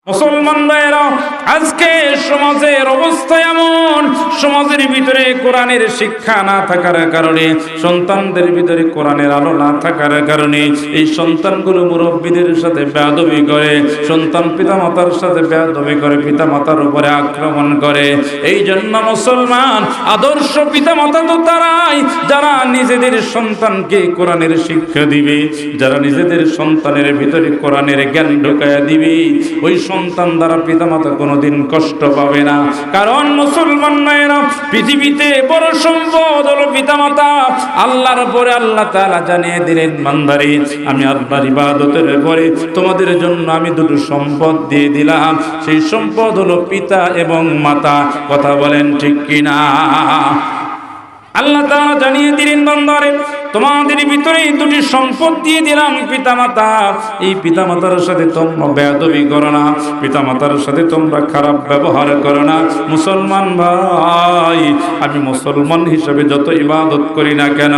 মুসলমান ভাইরা, আজকে সমাজের অবস্থা এমন, সমাজের ভিতরে কোরআনের শিক্ষা না থাকার কারণে, সন্তানদের ভিতরে কোরআনের আলো না থাকার কারণে এই সন্তানগুলো মুরব্বীদের সাথে বেয়াদবি করে, সন্তান পিতামাতার সাথে বেয়াদবি করে, পিতামাতার উপরে আক্রমণ করে। এই জন্য মুসলমান আদর্শ পিতামাতা তো তারাই যারা নিজেদের সন্তানকে কোরআনের শিক্ষা দিবে, যারা নিজেদের সন্তানের ভিতরে কোরআনের জ্ঞান ঢুকায়া দিবে, ওই সন্তান দ্বারা পিতামাতা কোনোদিন কষ্ট পাবে না। কারণ মুসলমান মায়েরা, পৃথিবীতে বড় সম্পদ হলো পিতামাতা। আল্লাহর পরে আল্লাহ তাআলা জানিয়ে দিলেন, বান্দারে আমি আল্লাহর ইবাদতের পরে তোমাদের জন্য আমি দুটো সম্পদ দিয়ে দিলাম। সেই সম্পদ হলো পিতা এবং মাতা। কথা বলেন ঠিক কিনা? আল্লাহ তাআলা জানিয়ে দিলেন, বান্দারে তোমাদের ভিতরে দুটি সম্পদ দিয়ে দিলাম, পিতামাতা। এই পিতামাতার সাথে তোমরা বেয়াদবি করো না, পিতামাতার সাথে তোমরা খারাপ ব্যবহার করো না। মুসলমান ভাই, আমি মুসলমান হিসেবে যত ইবাদত করি না কেন,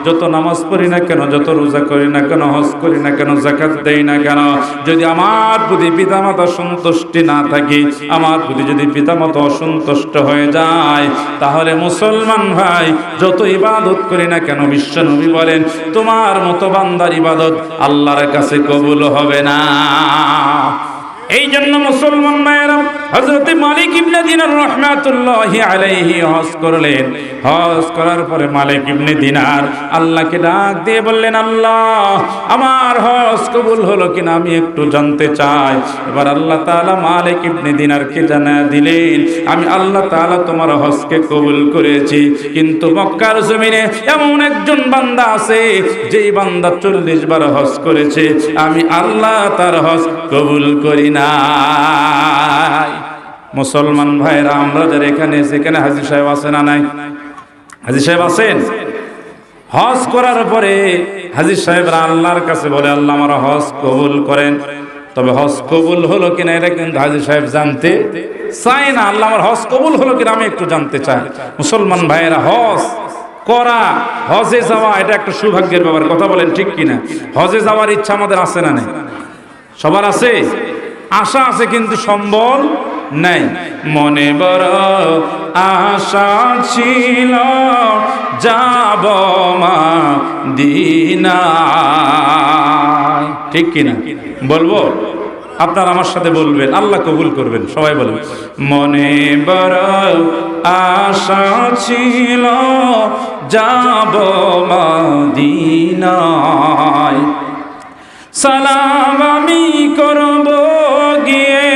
যত নামাজ পড়ি না কেন, যত রোজা করি না কেন, হজ করি না কেন, যাকাত দেই না কেন, যদি আমার প্রতি পিতামাতা সন্তুষ্টি না থাকে, আমার প্রতি যদি পিতামাতা অসন্তুষ্ট হয়ে যায়, তাহলে মুসলমান ভাই যত ইবাদত করি না কেন, বিশ্বনবী বলেন তোমার মতো বান্দার ইবাদত আল্লাহর কাছে কবুল হবে না। এই জন্য মুসলমান ভাইয়েরা, হযরত মালিক ইবনে দিনার রাহমাতুল্লাহি আলাইহি হজ করলেন। হজ করার পরে মালিক ইবনে দিনার আল্লাহকে ডাক দিয়ে বললেন, আল্লাহ আমার হজ কবুল হলো কিনা আমি একটু জানতে চাই। এবার আল্লাহ তাআলা মালিক ইবনে দিনারকে জানায় দিলেন, আমি আল্লাহ তাআলা তোমার হজকে কবুল করেছি, কিন্তু মক্কার জমিনে এমন একজন বান্দা আছে, যেই বান্দা 40 বার হজ করেছে, আমি আল্লাহ তার হজ কবুল করি না। মুসলমান ভাইরা, আমরা যারা এখানে সেখানে হাজী সাহেব আছেন না নাই? হাজী সাহেব আছেন? হজ করার পরে হাজী সাহেবরা আল্লাহর কাছে বলে, আল্লাহ আমার হজ কবুল করেন। তবে হজ কবুল হলো কিনা এটা কিন্তু হাজী সাহেব জানতে চায় না। আল্লাহ আমার হজ কবুল হলো কিনা আমি একটু জানতে চাই। মুসলমান ভাইরা, হজ করা, হজে যাওয়া এটা একটা সৌভাগ্যের ব্যাপার। কথা বলেন ঠিক কিনা? হজে যাওয়ার ইচ্ছা আমাদের আছে না নাই? সবার আছে, আশা আছে, কিন্তু সম্বল নাই। মনে বড় আশা ছিল যাব মদিনায়। ঠিক কিনা? বলবো? আপনারা আমার সাথে বলবেন, আল্লাহ কবুল করবেন। সবাই বলবেন, মনে বড় আশা ছিল যাব মদিনায়, সালাম আমি করব গিয়ে,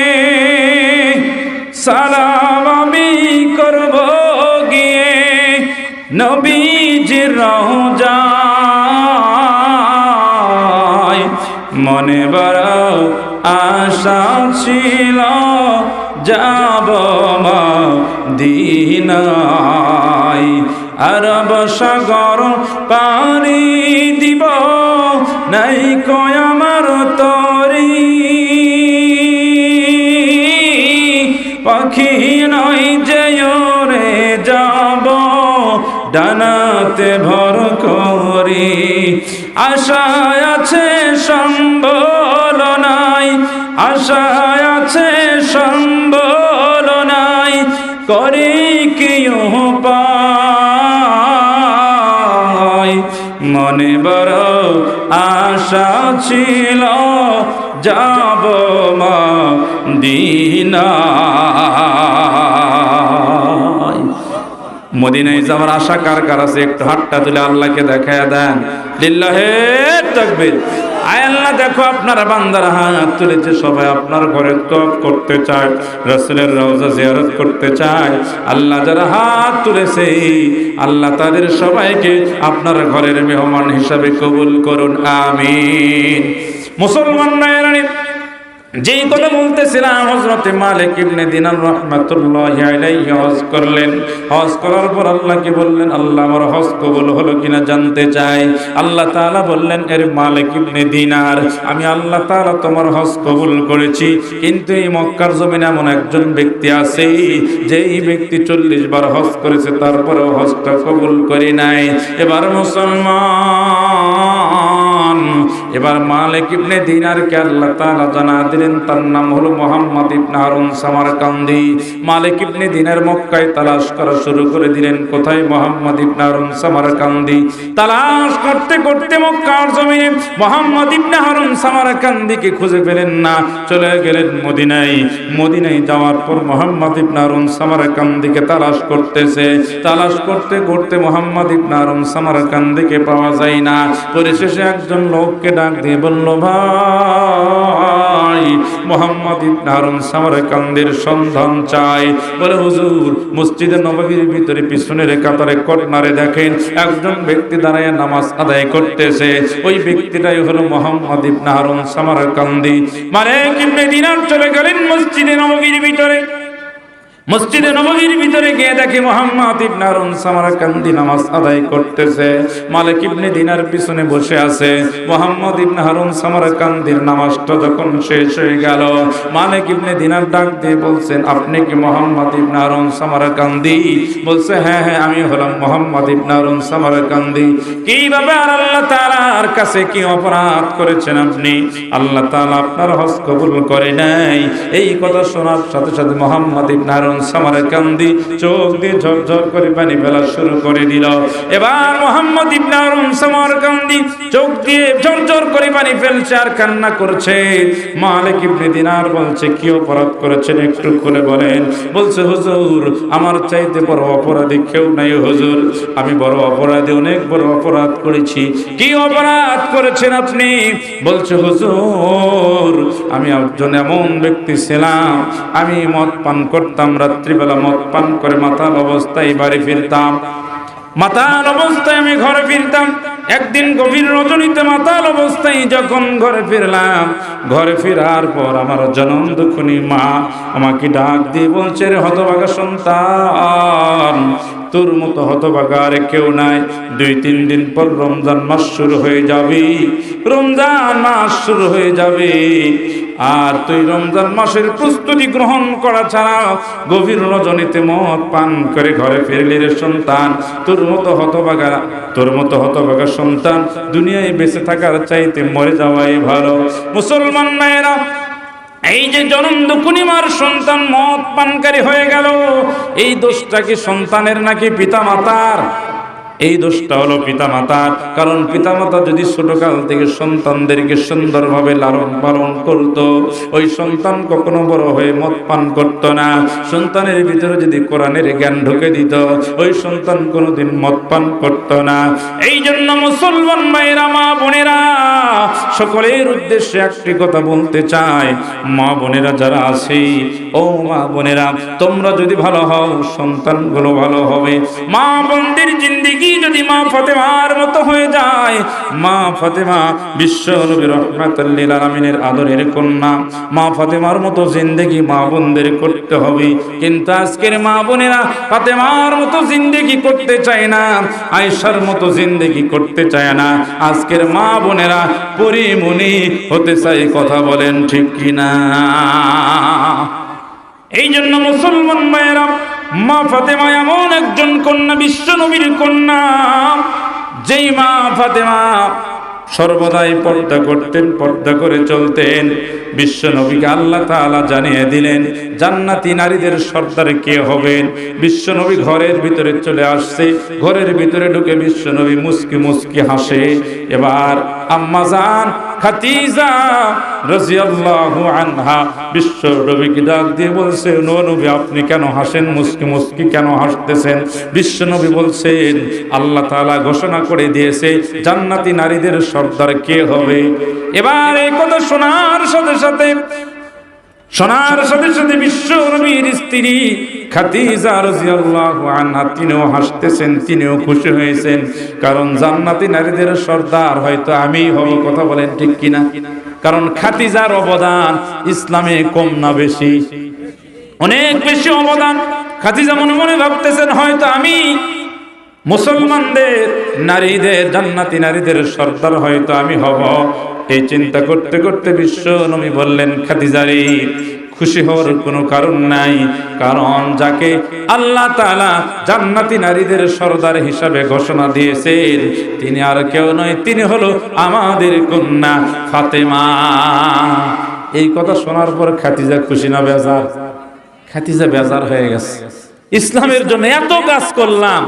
সালাম আমি করব গিয়ে নবীজির রওজায়। মনে বড় আশা ছিল যাব মদিনায়, আরব সাগর পাড়ি দিব, নাই কয় আমার তরি, পাখি নয় যে ওরে যাব ডানাতে ভর করি, আশায় আছে সম্বল নাই, আশায় আছে সম্বল নাই, করি কি উপায়। মনে বড় আশা ছিল যাব মদিনায়। মদিনায় যাওয়ার আশা কার কার আছে? একটু হাতটা তুলে আল্লাহকে দেখায়া দেন। লিল্লাহে তাকবীর। আয় আল্লাহ, দেখো আপনারা বান্দারা হাত তুলেছে, সবাই আপনার ঘরে তওয়াফ করতে চায়, রাসূলের রওজা জিয়ারত করতে চায়। আল্লাহ যারা হাত তুলেছে, আল্লাহ তাদের সবাইকে আপনার ঘরের মেহমান হিসাবে কবুল করুন, আমিন। মুসলমান ভাইরা, যেই কথা বলতেছিলাম, হযরত মালিক ইবনে দিনার রাহমাতুল্লাহি আলাইহি হজ করলেন। হজ করার পর আল্লাহকে বললেন, আল্লাহ আমার হজ কবুল হলো কিনা জানতে চাই। আল্লাহ তাআলা বললেন, এর মালিক ইবনে দিনার, আমি আল্লাহ তাআলা তোমার হজ কবুল করেছি, কিন্তু এই মক্কার জমিনে এমন একজন ব্যক্তি আছে, যেই ব্যক্তি 40 বার হজ করেছে, তারপরেও হজটা কবুল করে নাই। এবার মুসলমান, এবার মালিক ইবনে দিনারকে আল্লাহ তাআলা জানা দিলেন তার নাম হলো মুহাম্মদ ইবনে হারুন সামারকান্দি। মালিক ইবনে দিনার মক্কায় তালাশ করা শুরু করে দিলেন, কোথায় মুহাম্মদ ইবনে হারুন সামারকান্দি। তালাশ করতে করতে মক্কার জমিনে মুহাম্মদ ইবনে হারুন সামারকান্দিকে খুঁজে পেলেন না, চলে গেলেন মদিনায়। মদিনায় যাওয়ার পর মুহাম্মদ ইবনে হারুন সামারকান্দিকে তালাশ করতেছে। তালাশ করতে করতে মুহাম্মদ ইবনে হারুন সামারকান্দিকে পাওয়া যায় না। পরিশেষে একজন লোককে ডাক দিয়ে বলল, ভাই মুহাম্মদ ইবনে হারুন সামারকান্দির সন্ধান চাই। বলে, হুজুর মসজিদে নববীর ভিতরে পিছনের কাতারে কর্নারে দেখেন একজন ব্যক্তি দাঁড়ায় নামাজ আদায় করতেছে, ওই ব্যক্তিটাই হলো মুহাম্মদ ইবনে হারুন সামারকান্দি। মালিক ইবনে দিনার চলে গেলেন মসজিদে নববীর ভিতরে। মসজিদে নববীর ভিতরে গিয়ে দেখে মুহাম্মদ ইবনে হারুন সামারকান্দি নামাজ আদায় করতেছে। মালিক ইবনে দিনার পিছনে বসে আছে। মুহাম্মদ ইবনে হারুন সামারকান্দির নামাজটা যখন শেষ হয়ে গেল, মালিক ইবনে দিনার ডাক দিয়ে বলছেন, আপনি কি মুহাম্মদ ইবনে হারুন সামারকান্দি? বলছে, হ্যাঁ হ্যাঁ, আমি হলাম মুহাম্মদ ইবনে হারুন সামারকান্দি। কিভাবে আর আল্লাহ তাআলার কাছে কি অপরাধ করেছেন আপনি? আল্লাহ তাআলা আপনার হজ কবুল করে নাই। এই কথা শোনার সাথে সাথে মুহাম্মদ ইবনে হারুন সামারকান্দি চোখ দিয়ে ঝরঝর করে পানি ফেলা শুরু করে দিল। এবার মুহাম্মদ ইবনে হারুন সামারকান্দি চোখ দিয়ে ঝরঝর করে পানি ফেলছে আর কান্না করছে। মালিক ইবনে দিনার বলছে, কি অপরাধ করেছেন একটু খুলে বলেন। বলছে, হুজুর আমার চাইতে বড় অপরাধী কেউ নাই হুজুর, আমি বড় অপরাধী, অনেক বড় অপরাধ করেছি। কি অপরাধ করেছেন আপনি? বলছে, হুজুর আমি একজন এমন ব্যক্তি ছিলাম, আমি মদ পান করতাম, রাত্রিবেলা মদ পান করে মাতাল অবস্থায় বাড়ি ফিরতাম। মাতাল অবস্থায় আমি ঘরে ফিরতাম। একদিন গভীর রজনীতে মাতাল অবস্থায় যখন ঘরে ফিরলাম, ঘরে ফেরার পর আমার জনম দুঃখিনী মা আমাকে ডাক দিয়ে বলছে, রে হতভাগা সন্তান, তোর মতো হতভাগা আর কেউ নাই। 2-3 দিন পর রমজান মাস শুরু হয়ে যাবে, রমজান মাস শুরু হয়ে যাবে, আর তুই রমজান মাসের প্রস্তুতি গ্রহণ করা ছাড়া গভীর রজনীতে মদ পান করে ঘরে ফিরলি রে সন্তান। তোর মতো হতভাগা সন্তান দুনিয়ায় বেঁচে থাকার চাইতে মরে যাওয়াই ভালো। মুসলমান মায়েরা, এই যে জনম দুঃখিনী মার সন্তান মদ পানকারী হয়ে গেল, এই দোষটা কি সন্তানের নাকি পিতা মাতার? এই দোষটা হলো পিতা মাতার। কারণ পিতা মাতা যদি ছোটকাল থেকে সন্তানদেরকে সুন্দরভাবে লালন পালন করত, ওই সন্তান কখনো বড় হয়ে মদ পান করতো না। সন্তানের ভিতরে যদি কোরআনের জ্ঞান ঢুকে দিত, ওই সন্তান কোনোদিন মদ পান করতো না। এই জন্য মুসলমান মায়েরা, মা বোনেরা, সকলের উদ্দেশ্যে একটি কথা বলতে চাই। মা বোনেরা যারা আছে, ও মা বোনেরা, তোমরা যদি ভালো হও সন্তানগুলো ভালো হবে। মা বোনদের জিন্দেগি যদি মা ফাতেমার মতো হয়ে যায়, মা ফাতেমা বিশ্ব নবী রাহমাতুল লিল আলামিনের আদরের কন্যা, মা ফাতেমার মতো জিন্দেগি মা বোনদের করতে হবে। কিন্তু আজকের মা বোনেরা ফাতেমার মতো জিন্দেগি করতে চায় না, আয়েশার মতো জিন্দেগি করতে চায় না। আজকের মা বোনেরা পরিমণি হতে চায়। কথা বলেন ঠিক কিনা? এই জন্য মুসলমান মায়েরা, মা ফাতেমা এমন একজন কন্যা, বিশ্ব নবীর কন্যা, যেই মা ফাতেমা সর্বদাই পর্দা করতেন, পর্দা করে চলতেন। বিশ্ব নবীকে আল্লাহ তাআলা জানিয়ে দিলেন জান্নাতি নারীদের সর্দার কে হবেন। বিশ্ব নবী ঘরের ভিতরে চলে আসছে, ঘরের ভিতরে ঢুকে বিশ্ব নবী মুস্কি মুস্কি হাসে। এবার আম্মা জান খাদিজা রাদিয়াল্লাহু আনহা বিশ্ব নবীকে ডাক দিয়ে বলছে, নবী আপনি কেন হাসেন, মুস্কি মুস্কি কেন হাসতেছেন? বিশ্ব নবী বলছেন, আল্লাহ তাআলা ঘোষণা করে দিয়েছে জান্নাতি নারীদের সর্দার কে হবে। এবার এই কথা শোনার সাথে সাথে বিশ্ব নবীর স্ত্রী খাদিজা রাদিয়াল্লাহু আনহা তিনিও হাসতেছেন, তিনিও খুশি হয়েছেন। কারণ জান্নাতি নারীদের সর্দার হয়তো আমিই হব। কথা বলেন ঠিক কিনা? কারণ খাদিজার অবদান ইসলামে কম না বেশি? অনেক বেশি অবদান। খাদিজা মনে মনে ভাবতেছেন হয়তো আমি মুসলমানদের নারীদের, জান্নাতি নারীদের সর্দার হয়তো আমি হব। এই চিন্তা করতে করতে বিশ্ব নবী বললেন, খাদিজা রে, খুশি হওয়ার কোনো কারণ নাই, কারণ যাকে আল্লাহ তাআলা জান্নাতি নারীদের সরদার হিসাবে ঘোষণা দিয়েছেন তিনি আর কেউ নয়, তিনি হলো আমাদের কন্যা ফাতেমা। এই কথা শোনার পর খাদিজা খুশি না বেজার? খাদিজা বেজার হয়ে গেছে। ইসলামের জন্য এত কাজ করলাম,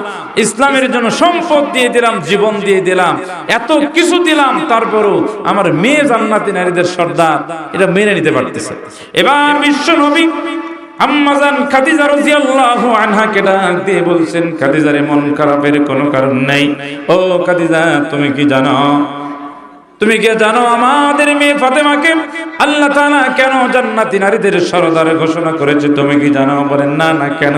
ইসলামের জন্য সম্পদ দিয়ে দিলাম, জীবন দিয়ে দিলাম, এত কিছু দিলাম, তারপরও আমার মেয়ে জান্নাতি নারীদের সর্দার, এটা মেনে নিতে পারতেছে। এবার বিশ্ব নবী আম্মাজান খাদিজা রাদিয়াল্লাহু আনহাকে ডাক দিয়ে বলছেন, খাদিজার মন খারাপের কোনো কারণ নেই। ও খাদিজা, তুমি কি জানো, তুমি কি জানো আমাদের মেয়ে ফাতেমাকে আল্লাহ তাআলা কেন জান্নাতি নারীদের সরদার ঘোষণা করেছে? তুমি কি জানো? বলেন না না, কেন?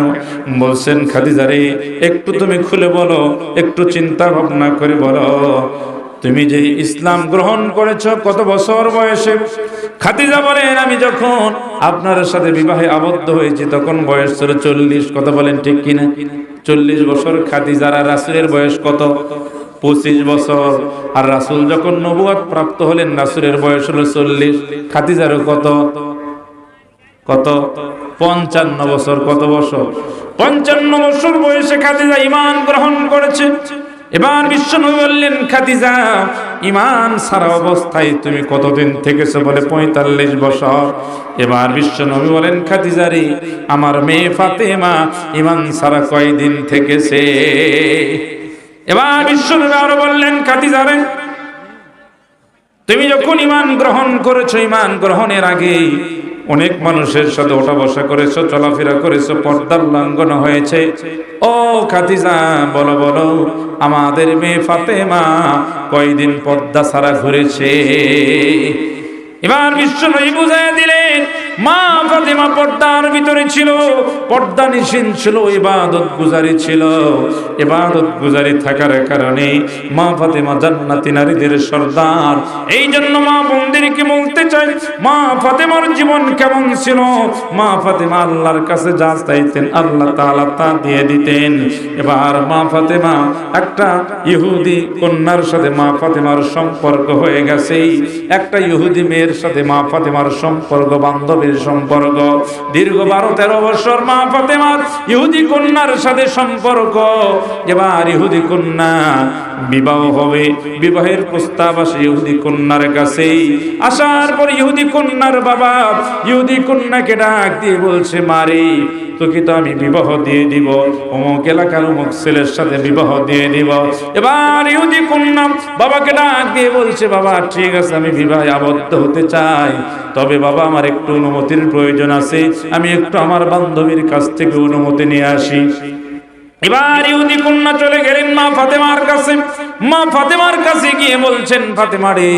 বলছেন, খাদিজা রে, একটু তুমি খুলে বলো, একটু চিন্তা ভাবনা করে বলো, তুমি যে ইসলাম গ্রহণ করেছো কত বছর বয়সে? খাদিজা বলেন, আমি যখন আপনার সাথে বিবাহে আবদ্ধ হয়েছি তখন বয়স ছিল 40। কথা বলেন ঠিক কিনা? 40 বছর। খাদিজার আর রাসূলের বয়স কত? 25 বছর। আর রাসূল যখন নবুয়ত প্রাপ্ত হলেন রাসূলের বয়স হলো 40। খাদিজারও কত? 55 বছর। কত বছর? 55 বছর বয়সে খাদিজা ঈমান গ্রহণ করেছে। এবার বিশ্বনবী বললেন, খাদিজা, ঈমান সারা অবস্থায় তুমি কতদিন থেকেছো? বলে 45 বছর। এবার বিশ্বনবী বলেন, খাদিজা রে, আমার মেয়ে ফাতেমা ঈমান সারা কয়দিন থেকেছে? এবার বিশ্বনবী আরো বললেন, খাদিজা রে, তুমি যখন ঈমান গ্রহণ করেছো, ঈমান গ্রহণের আগে অনেক মানুষের সাথে ওঠা বসা করেছো, চলাফেরা করেছো, পর্দার লঙ্ঘন হয়েছে। ও খাদিজা, বলো বলো, আমাদের মেয়ে ফাতেমা কয়দিন পর্দা ছাড়া ঘুরেছে? এবার বিশ্বনবী বুঝাইয়া দিলেন, মা ফাতেমা পর্দার ভিতরে ছিল, পর্দা নিষিদ্ধ ছিল, ইবাদত গুজারি ছিল। ইবাদত গুজারি থাকার কারণে মা ফাতেমা জান্নাতি নারীদের সর্দার। এই জন্য মা বোনদেরকে বলতে চাই, মা ফাতেমার জীবন কেমন ছিল? মা ফাতেমা আল্লাহর কাছে যা চাইতেন আল্লাহ তাআলা তা দিয়ে দিতেন। এবার মা ফাতেমা একটা ইহুদি কন্যার সাথে মা ফাতেমার সম্পর্ক হয়ে গেছে। একটা ইহুদি মেয়ের সাথে মা ফাতেমার সম্পর্ক, বান্ধবীর সম্পর্ক। দীর্ঘ 12-13 বছর মা ফাতেমার ইহুদি কন্যার সাথে সম্পর্ক। এবার ইহুদি কন্যা বিবাহ হবে, বিবাহের প্রস্তাব আসে ইহুদি কন্যার কাছে। আসার পর ইহুদি কন্যার বাবা ইহুদি কন্যাকে ডাক দিয়ে বলছে, মারে, তোকে তো আমি বিবাহ দিয়ে দিব, অমুক এলাকার অমুক ছেলের সাথে বিবাহ দিয়ে দিব। এবার ইহুদি কন্যা বাবাকে ডাক দিয়ে বলছে, বাবা ঠিক আছে, আমি বিবাহে আবদ্ধ হতে চাই, তবে বাবা আমার একটু অনুমতির প্রয়োজন আছে, আমি একটু আমার বান্ধবীর কাছ থেকে অনুমতি নিয়ে আসি। এবার ইহুদি কন্যা চলে গেলেন মা ফাতেমার কাছে। মা ফাতেমার কাছে গিয়ে বলছেন, ফাতেমা রে,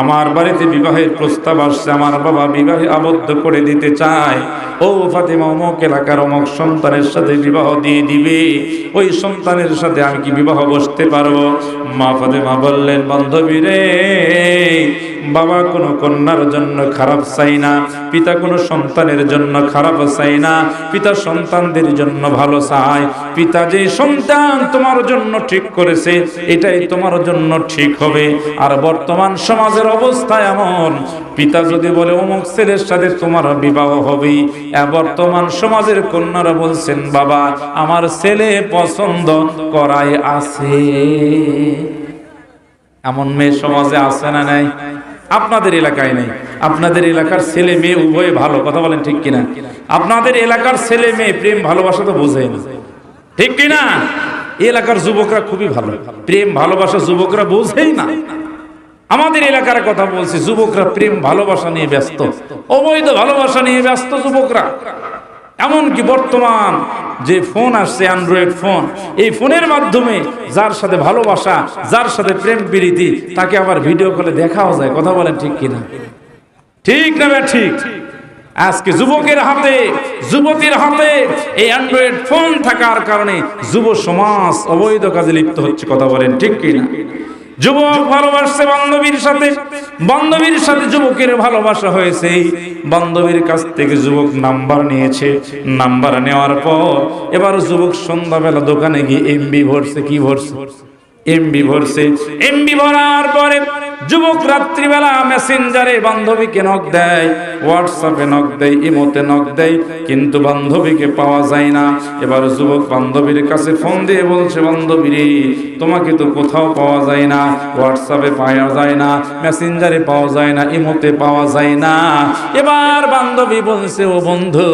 আমার বাড়িতে বিবাহের প্রস্তাব আসছে, আমার বাবা বিবাহে আবদ্ধ করে দিতে চায়। ও ফাতেমা, অমুক এলাকার অমুক সন্তানের সাথে বিবাহ দিয়ে দিবে, ওই সন্তানের সাথে আমি কি বিবাহ বসতে পারবো? মা ফাতেমা বললেন, বান্ধবী রে, বাবা কোনো কন্যার জন্য খারাপ চাই না, পিতা কোনো সন্তানের জন্য খারাপ চাই না, পিতা সন্তানদের জন্য ভালো চায়। পিতা যে সন্তান তোমার জন্য ঠিক করেছে এটাই তোমার জন্য ঠিক হবে। আর বর্তমান সমাজের অবস্থা এমন, পিতা যদি বলে অমুক ছেলের সাথে তোমার বিবাহ হবে, বর্তমান সমাজের কন্যারা বলছেন, বাবা আমার ছেলে পছন্দ করাই আছে। এমন মেয়ে সমাজে আছে না নাই? আপনাদের এলাকায় নেই? আপনাদের এলাকার ছেলে মেয়ে উভয় ভালো, কথা বলেন ঠিক কিনা? আপনাদের এলাকার ছেলে মেয়ে প্রেম ভালোবাসা তো বোঝেই না, ঠিক কিনা? এলাকার যুবকরা খুবই ভালো, প্রেম ভালোবাসা যুবকরা বোঝেই না। আমাদের এলাকার কথা বলছি, যুবকরা প্রেম ভালোবাসা নিয়ে ব্যস্ত, অবৈধ ভালোবাসা নিয়ে ব্যস্ত যুবকরা। এমনকি বর্তমান যে ফোন আসছে, অ্যান্ড্রয়েড ফোন, এই ফোনের মাধ্যমে যার সাথে ভালোবাসা, যার সাথে প্রেম প্রীতি, তাকে আবার ভিডিও কলে দেখাও যায়। কথা বলেন ঠিক কিনা? ঠিক না? ঠিক। আজকে যুবকের হাতে, যুবতীর হাতে এই অ্যান্ড্রয়েড ফোন থাকার কারণে যুব সমাজ অবৈধ কাজে লিপ্ত হচ্ছে। কথা বলেন ঠিক কিনা? যুবক ভালোবাসছে বান্ধবীর সাথে, বান্ধবীর সাথে যুবকের ভালোবাসা হয়েছে। বান্ধবীর কাছ থেকে যুবক নাম্বার নিয়েছে, নাম্বার নেওয়ার পর এবার যুবক সন্ধ্যাবেলা দোকানে গিয়ে এমবি ভরছে। কি ভরছে? এমবি ভরছে। এমবি ভরার পরে যুবক রাত্রিবেলা মেসেঞ্জারে বান্ধবীকে নক দেয়, হোয়াটসঅ্যাপে নক দেয়, ইমোতে নক দেয়, কিন্তু বান্ধবীকে পাওয়া যায় না। এবার যুবক বান্ধবীর কাছে ফোন দিয়ে বলছে, বান্ধবী রে, তোমাকে তো কোথাও পাওয়া যায় না, হোয়াটসঅ্যাপে পাওয়া যায় না, মেসেঞ্জারে পাওয়া যায় না, ইমোতে পাওয়া যায় না। এবার বান্ধবী বলছে, ও বন্ধু,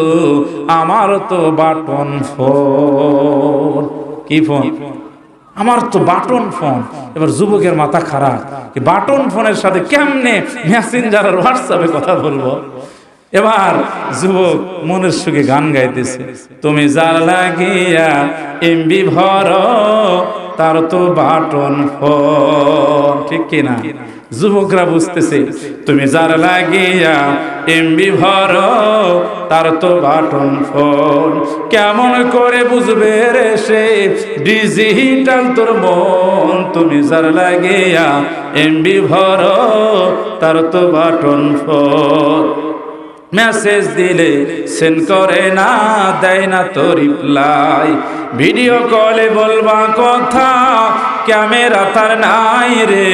আমার তো বাটন ফোন। কি ফোন? আমার তো বাটন ফোন। এবার যুবকের মাথা খারাপ, বাটন ফোনের সাথে কেমনে মেসেঞ্জার আর হোয়াটসঅ্যাপে কথা বলবো। এবার যুবক মনের সুখে গান গাইতেছে, তুমি যার লাগিয়া এমবি ভর, তার তো বাটন ফোন। ঠিক কিনা? যুবকরা বুঝতেছে, তুমি যার লাগিয়া এমবি ভর, তার তো বাটন ফোন। কেমন করে বুঝবে রে সে ডিজিটাল তোর মন, তুমি যার লাগিয়া এমবি ভর, তার তো বাটন ফোন। মেসেজ দিলে সেন্ড করে না, দেয় না তো রিপ্লাই, ভিডিও কলে বলবা কথা, ক্যামেরা তার নাই রে,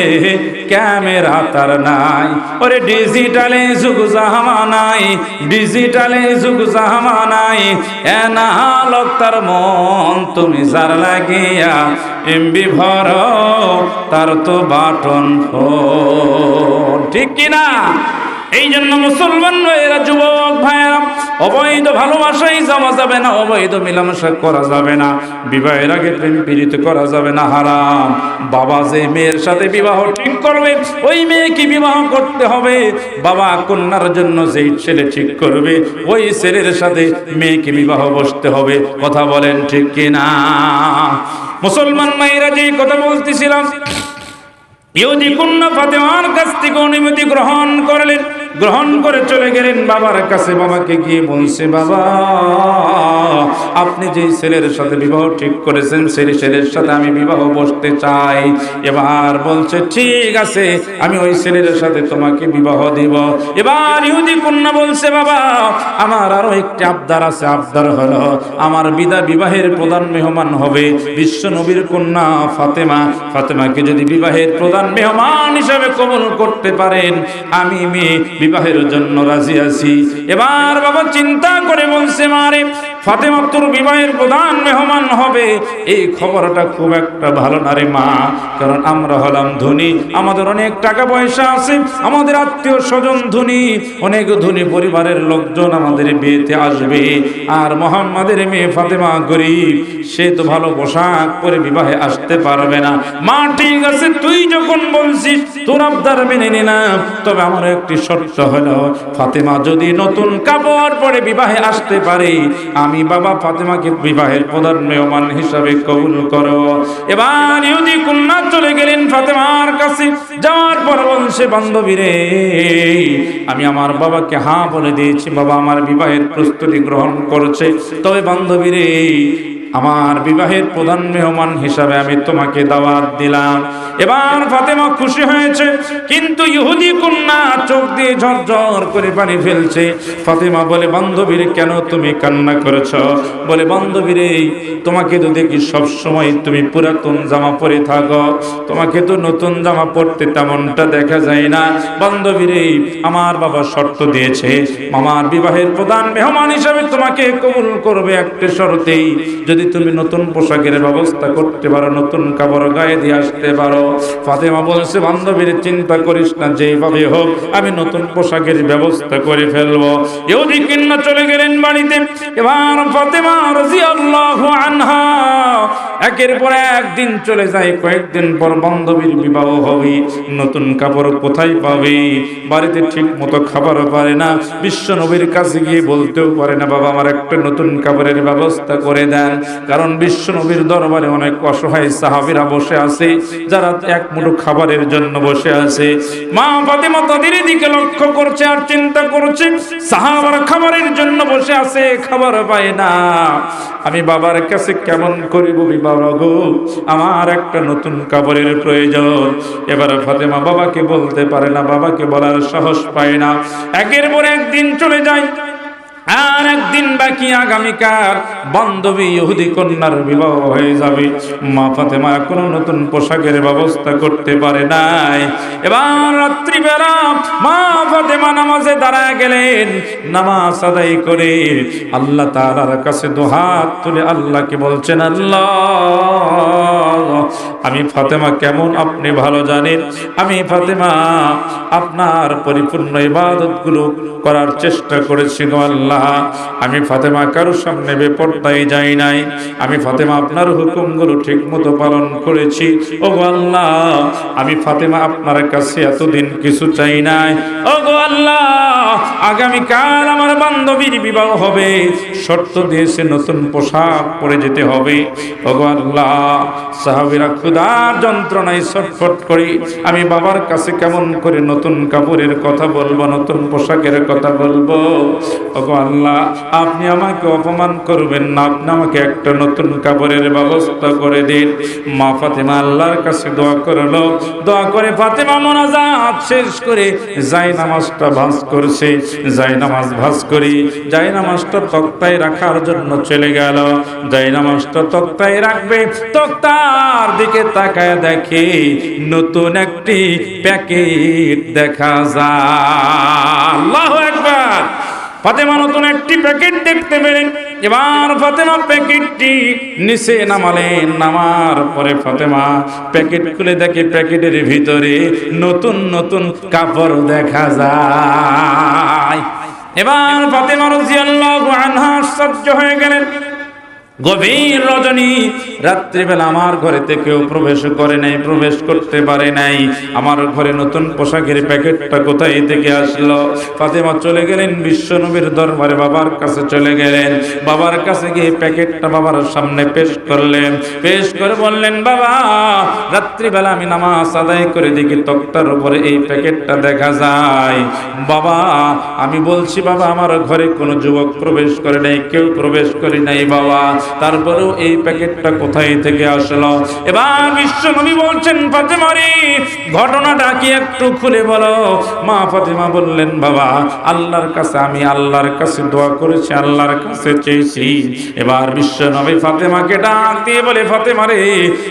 ক্যামেরা তার নাই। ওরে ডিজিটালে যুগ জামানাই, ডিজিটালে যুগ জামানাই, এনালগ তার মন, তুমি যার লাগিয়া এমবি ভর, তার তো বাটন ফোন। ঠিক কিনা? এই জন্য মুসলমান ভাইয়েরা, যুবক ভাইয়েরা, অবৈধ ভালোবাসাই যাওয়া যাবে না, অবৈধ মিলামেশা করা যাবে না, বিবাহের আগে প্রেম পীড়িত করা যাবে না, হারাম। বাবা যে মেয়ের সাথে বিবাহ ঠিক করবে, ওই মেয়েকে বিবাহ করতে হবে। বাবা কন্যার জন্য যেই ছেলে ঠিক করবে, ওই ছেলের সাথে মেয়েকে বিবাহ বসতে হবে। কথা বলেন ঠিক কিনা? মুসলমান ভাইয়েরা, যে কথা বলতেছিলাম, ইহুদি কন্যা ফাতেমার কাছ থেকে অনুমতি গ্রহণ করলেন, গ্রহণ করে চলে গেলেন বাবার কাছে। বাবাকে গিয়ে বলছে, বাবা, আপনি যে ছেলের সাথে বিবাহ ঠিক করেছেন, সেই ছেলের সাথে আমি বিবাহ বসতে চাই। এবার বলছে, ঠিক আছে, আমি ওই ছেলের সাথে তোমাকে বিবাহ দিব। এবার ইহুদি কন্যা বলছে, বাবা, আমার আরো একটি আবদার আছে। আবদার হলো, আমার বিবাহের প্রধান মেহমান হবে বিশ্ব নবীর কন্যা ফাতেমা। ফাতেমাকে যদি বিবাহের প্রধান মেহমান হিসাবে কবুল করতে পারেন, আমি মেয়ে বিবাহের জন্য রাজি আছি। এবার বাবা চিন্তা করে বলছে, মারে, ফাতেমা তোর বিবাহের প্রধান মেহমান হবে, এই খবরটা খুব একটা ভালো না রে মা, কারণ আমরা হলাম ধনী, আমাদের অনেক টাকা পয়সা আছে, আমাদের আত্মীয় স্বজন ধনী, অনেক ধনী পরিবারের লোকজন আমাদের বিয়েতে আসবে, আর মোহাম্মদের মেয়ে ফাতেমা গরিব, সে তো ভালো পোশাক পরে বিবাহে আসতে পারবে না। মা, ঠিক আছে, তুই যখন বলছিস তোর আবদার মেনে নিলাম, তবে আমার একটি শর্ত হলো, ফাতেমা যদি নতুন কাপড় পরে বিবাহে আসতে পারে, আমি বাবা ফাতেমাকে বিবাহের প্রধান মেহমান হিসাবে কবুল করো। এবার ইহুদি কন্যা চলে গেলেন ফাতেমার কাছে। যাওয়ার পর বলছে, বান্ধবী রে, আমি আমার বাবাকে হ্যাঁ বলে দিয়েছি, বাবা আমার বিবাহের প্রস্তুতি গ্রহণ করছে, তবে বান্ধবী রে, আমার বিবাহের প্রধান মেহমান হিসাবে আমি তোমাকে দাওয়াত দিলাম। এবার ফাতেমা খুশি হয়েছে, কিন্তু ইহুদি কন্যা চোখ দিয়ে ঝরঝর করে পানি ফেলছে। ফাতেমা বলে, বান্ধবীর কেন তুমি কান্না করেছ? বলে, বান্ধবীর, তোমাকে তো দেখি সব সময় তুমি পুরাতন জামা পরে থাকো, তোমাকে তো নতুন জামা পরতে তেমনটা দেখা যায় না। বান্ধবীর, আমার বাবা শর্ত দিয়েছে, আমার বিবাহের প্রধান মেহমান হিসাবে তোমাকে কবুল করবে একটা শর্তেই, যদি তুমি নতুন পোশাকের ব্যবস্থা করতে পারো, নতুন কাপড় গায়ে দিয়ে আসতে পারো। ফাতেমা বলছে, বান্ধবীর চিন্তা করিস না, যেভাবে হোক আমি নতুন পোশাকের ব্যবস্থা করে ফেলবো। ইহুদি কন্যা চলে গেলেন বাড়িতে। এবার ফাতেমা রাদিয়াল্লাহু আনহা একের পর একদিন চলে যায়। কয়েকদিন পর বান্ধবীর বিবাহ হবে, নতুন কাপড় কোথায় পাবে? বাড়িতে ঠিক মতো খাবারও পারে না, বিশ্ব নবীর কাছে গিয়ে বলতেও পারে না, বাবা আমার একটা নতুন কাপড়ের ব্যবস্থা করে দেন। কারণ বিশ্ব নবীর দরবারে অনেক অসহায় সাহাবীরা বসে আছে, যারা এক মুঠো খাবারের জন্য বসে আছে। মা ফাতেমা তাদের দিকে লক্ষ্য করছে আর চিন্তা করছে, সাহাবারা খাবারের জন্য বসে আছে, খাবার পায় না, আমি বাবার কাছে কেমন করে বলি, বাবা গো, আমার একটা নতুন কাপড়ের প্রয়োজন। এবার ফাতেমা বাবাকে বলতে পারে না, বাবাকে বলার সাহস পায় না। একের পর একদিন চলে যায়, আর একদিন দিন বাকি, আগামীকাল বান্ধবী ইহুদি কন্যার বিবাহ হয়ে যাবে। মা ফাতেমা কোনো নতুন পোশাকের ব্যবস্থা করতে পারে নাই। এবার রাত্রিবেলা মা ফাতেমা নামাজে দাঁড়ায় গেলেন। নামাজ আদায় করে আল্লাহ তাআলার কাছে দুহাত তুলে আল্লাহকে বলছেন, আল্লাহ আমি ফাতেমা কেমন আপনি ভালো জানেন। আমি ফাতেমা আপনার পরিপূর্ণ ইবাদতগুলো করার চেষ্টা করেছি গো আল্লাহ। আমি ফাতেমা কারোর সামনে বেপরদায় যাই নাই। আমি ফাতেমা আপনার হুকুমগুলো ঠিক মতো পালন করেছি। ও গো আল্লাহ, আমি ফাতেমা আপনার কাছে এতদিন কিছু চাই নাই। ও গো আল্লাহ, আগামীকাল আমার বান্ধবীর বিবাহ হবে, শর্ত দিয়েছে নতুন পোশাক পরে যেতে হবে। ও গো আল্লাহ, সাহাবীরা ক্ষুধার যন্ত্রণায় ছটফট করে আমি বাবার কাছে কেমন করে নতুন কাপড়ের কথা বলবো, নতুন পোশাকের কথা বলবো। ওগো আল্লাহ, আপনি আমাকে অপমান করবেন না, আপনি আমাকে একটা নতুন কাপড়ের ব্যবস্থা করে দিন। মা ফাতেমা আল্লাহর কাছে দোয়া করলো। দোয়া করে ফাতেমা মোনাজাত শেষ করে জায়নামাজটা ভাঁজ করছে। জায়নামাজ ভাঁজ করি জায়নামাজটা তক্তায় রাখার জন্য চলে গেল। জায়নামাজটা তক্তায় রাখবে, তক্তার দিকে তাকায় দেখে নতুন একটি প্যাকেট দেখা যায়। আল্লাহু আকবার। ফাতেমা নতুন একটি প্যাকেট দেখতে পেলেন। এবার ফাতেমা প্যাকেটটি নিচে নামালেন। নামার পরে ফাতেমা প্যাকেট খুলে দেখে প্যাকেটের ভিতরে নতুন নতুন কাপড় দেখা যায়। এবার ফাতেমা রাদিয়াল্লাহু আনহা আশ্চর্য হয়ে গেলেন। গভীর রজনী, রাত্রিবেলা আমার ঘরেতে কেউ প্রবেশ করে নাই, প্রবেশ করতে পারে নাই। আমার ঘরে নতুন পোশাকের প্যাকেটটা কোথায় থেকে আসলো? ফাতেমা চলে গেলেন বিশ্ব নবীর দরবারে, বাবার কাছে চলে গেলেন। বাবার কাছে গিয়ে প্যাকেটটা বাবার সামনে পেশ করলেন। পেশ করে বললেন, বাবা, রাত্রিবেলা আমি নামাজ আদায় করে দেখি তক্তার উপরে এই প্যাকেটটা দেখা যায়। বাবা, আমি বলছি বাবা, আমার ঘরে কোনো যুবক প্রবেশ করে নাই, কেউ প্রবেশ করে নাই বাবা, তারপরেও এই প্যাকেটটা কোথায় থেকে আসলো? এবার বিশ্ব নবী বলছেন, ফাতেমা রে, ঘটনাটা কি একটু খুলে বলো। মা ফাতেমা বললেন, বাবা, আল্লাহর কাছে আমি আল্লাহর কাছে দোয়া করেছি, আল্লাহর কাছে চেয়েছি। এবার বিশ্ব নবী ফাতেমাকে ডাক দিয়ে বলে, ফাতেমা রে,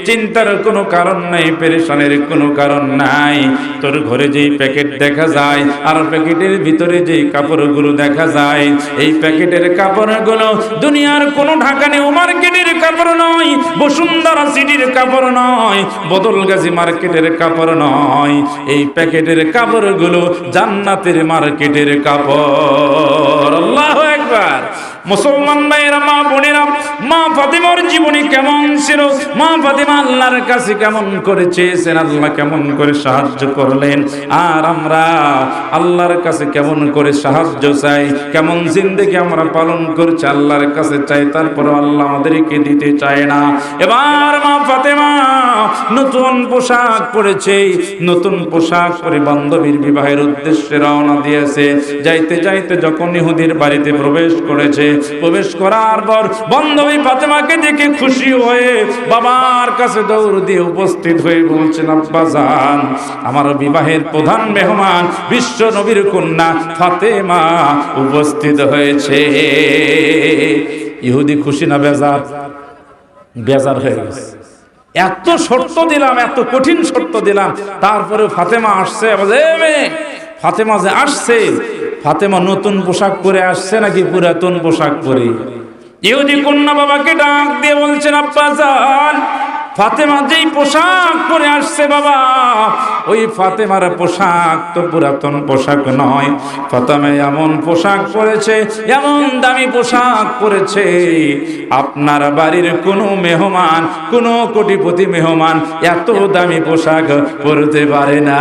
চিন্তার কোনো কারণ নাই, পেরেশানের কোনো কারণ নাই। তোর ঘরে যেই প্যাকেট দেখা যায় আর প্যাকেটের ভিতরে যেই কাপড়গুলো দেখা যায়, এই প্যাকেটের কাপড়গুলো দুনিয়ার কোনো ঢাকা নেই মার্কেটের কাপড় নয়, বসুন্ধরা সিটির কাপড় নয়, বদলগাজী মার্কেটের কাপড় নয়। এই প্যাকেটের কাপড়গুলো জান্নাতের মার্কেটের কাপড়। আল্লাহু আকবার। মুসলমান ভাইয়েরা, মা বোনেরা, মা ফাতেমার জীবনী কেমন ছিল, মা ফাতেমা আল্লাহর কাছে কেমন করে চেয়েছেন, আল্লাহ কেমন করে সাহায্য করলেন, আর আমরা আল্লাহর কাছে কেমন করে সাহায্য চাই, কেমন জিন্দেগি আমরা পালন করছি, আল্লাহর কাছে চাই, তারপরে আল্লাহ আমাদেরকে দিতে চায় না। এবার মা ফাতেমা নতুন পোশাক পরেছে, নতুন পোশাক পরে বান্ধবীর বিবাহের উদ্দেশ্যে রওনা দিয়েছে। যাইতে যাইতে যখন ইহুদির বাড়িতে প্রবেশ করেছে, প্রবেশ করার পর বান্ধবী ফাতেমাকে দেখে খুশি হয়ে বাবার কাছে দৌড় দিয়ে উপস্থিত হয়ে বলছেন, আব্বা জান, আমার বিবাহের প্রধান মেহমান বিশ্ব নবীর কন্যা ফাতেমা উপস্থিত হয়েছে। ইহুদি খুশি না বেজার? বেজার হয়ে গেছে। এত শর্ত দিলাম, এত কঠিন শর্ত দিলাম, তারপরে ফাতেমা আসছে। ফাতেমা যে আসছে, ফাতেমা নতুন পোশাক পরে আসছে নাকি পুরাতন পোশাক পরে? ইহুদি কন্যা বাবাকে ডাক দিয়ে বলছেন, আব্বা জান, ফাতেমা যেই পোশাক পরে আসছে বাবা, ওই ফাতেমার পোশাক তো পুরাতন পোশাক নয়। ফাতেমা এমন পোশাক পরেছে, এমন দামি পোশাক পরেছে, আপনার বাড়ির কোনো মেহমান, কোনো কোটিপতি মেহমান এত দামি পোশাক পরতে পারে না।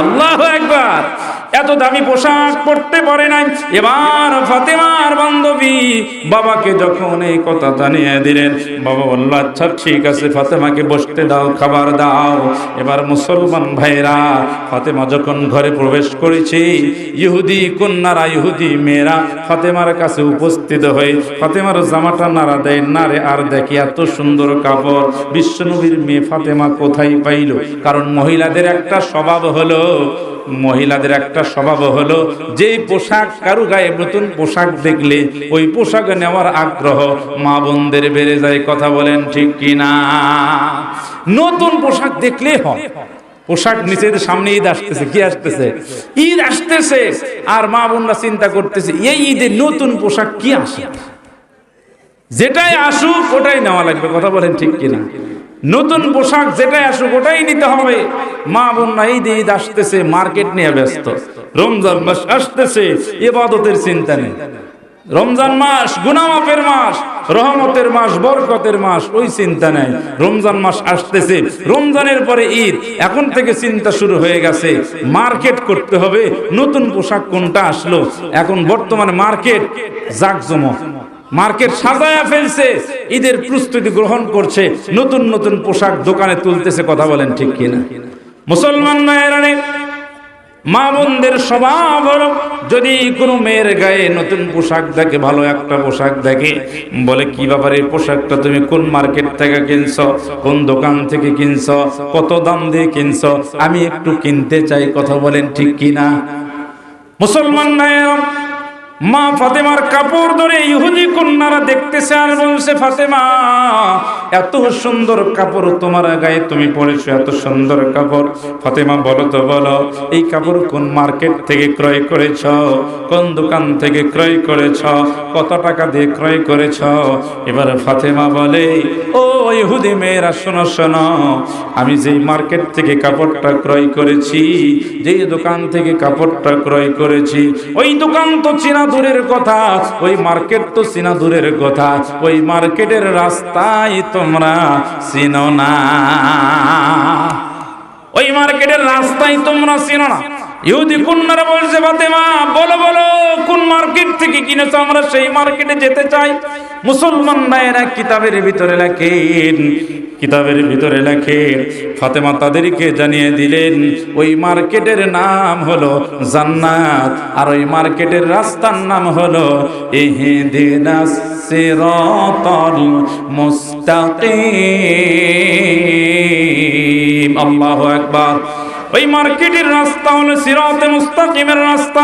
আল্লাহু আকবার। এত দামি পোশাক পরতে পারে নাই। এবার ফাতেমার বান্ধবী বাবাকে যখন এই কথা জানিয়ে দিলেন, বাবা বলল, আচ্ছা ঠিক আছে, ফাতেমাকে বসতে দাও, খাবার দাও। এবার মুসলমান ভাইরা, ফাতেমা যখন ঘরে প্রবেশ করেছে, ইহুদি কন্যারা, ইহুদি মেয়েরা ফাতেমার কাছে উপস্থিত হয়ে ফাতেমার জামাটা নাড়া দেয়, নারে আর দেখি এত সুন্দর কাপড় বিশ্বনবীর মেয়ে ফাতেমা কোথায় পাইল? কারণ মহিলাদের একটা স্বভাব হলো, মহিলাদের একটা স্বভাব হলো যেই পোশাক কারু গায়ে নতুন পোশাক দেখলে ওই পোশাক নেওয়ার আগ্রহ মা বোনদের বেড়ে যায়। কথা বলেন ঠিক কিনা? নতুন পোশাক দেখলে হয়, পোশাক নিচে সামনে ঈদ আসতেছে, কি আসতেছে? ঈদ আসতেছে, আর মা বোনরা চিন্তা করতেছে এই ঈদে নতুন পোশাক কি আসে, যেটাই আসুক ওটাই নেওয়া লাগবে। কথা বলেন ঠিক কিনা? নতুন পোশাক যেটাই আসুক ওটাই নিতে হবে। মা বোনরা ঈদ আসতেছে, মার্কেট নিয়ে ব্যস্ত। রমজান মাস আসতেছে, ইবাদতের চিন্তা নেই। রমজান মাস গুনাহ মাফের মাস, রহমতের মাস, বরকতের মাস, ওই চিন্তা নেই। রমজান মাস আসতেছে, রমজানের পরে ঈদ, এখন থেকে চিন্তা শুরু হয়ে গেছে মার্কেট করতে হবে, নতুন পোশাক কোনটা আসলো। এখন বর্তমানে মার্কেট জাকজমক, মার্কেট সাজায়া ফেলছে, ঈদের প্রস্তুতি গ্রহণ করছে, নতুন নতুন পোশাক দোকানে তুলতেছে। কথা বলেন ঠিক কিনা? মুসলমান ভাইয়েরা, মা বোনদের স্বভাব হলো যদি কোনো মেয়ের গায়ে নতুন পোশাক দেখে, ভালো একটা পোশাক দেখে, বলে কি ব্যাপারে এই পোশাকটা তুমি কোন মার্কেট থেকে কিনছো, কোন দোকান থেকে কিনছো, কত দাম দিয়ে কিনছো, আমি একটু কিনতে চাই। কথা বলেন ঠিক কিনা? মুসলমান ভাইয়েরা, মা ফাতেমার কাপড় ধরে ইহুদি কন্যারা দেখতেছে আর বলছে, ফাতেমা এত সুন্দর কাপড় তোমার গায়ে তুমি পরেছো, এত সুন্দর কাপড়। ফাতেমা বলো তো বলো, এই কাপড় কোন মার্কেট থেকে ক্রয় করেছ, কোন দোকান থেকে ক্রয় করেছ, কত টাকা দিয়ে ক্রয় করেছ? এবার ফাতেমা বলে, ও ইহুদি মেয়েরা শোনো শোনো, আমি যেই মার্কেট থেকে কাপড়টা ক্রয় করেছি, যেই দোকান থেকে কাপড়টা ক্রয় করেছি, ওই দোকান তো চিনা দূরের কথা, ওই মার্কেট তো চিনা দূরের কথা, ওই মার্কেটের রাস্তায় তোমরা চিনো না, ওই মার্কেটের রাস্তায় তোমরা চিনো না। ইহুদি কন্যারা বলছে, ফাতেমা বলো বলো কোন মার্কেট থেকে কিনেছো, আমরা সেই মার্কেটে যেতে চাই। মুসলমান ভাইয়েরা কিতাবের ভিতরে লেখেন, কিতাবের ভিতরে লেখেন, ফাতেমা তাদেরকে জানিয়ে দিলেন ওই মার্কেটের নাম হলো জান্নাত, আর ওই মার্কেটের রাস্তার নাম হলো ইহদিনাস সিরাতাল মুস্তাকিম। আল্লাহু আকবার। ওই মার্কেটের রাস্তা হলো সিরাতে মুস্তাকিমের রাস্তা,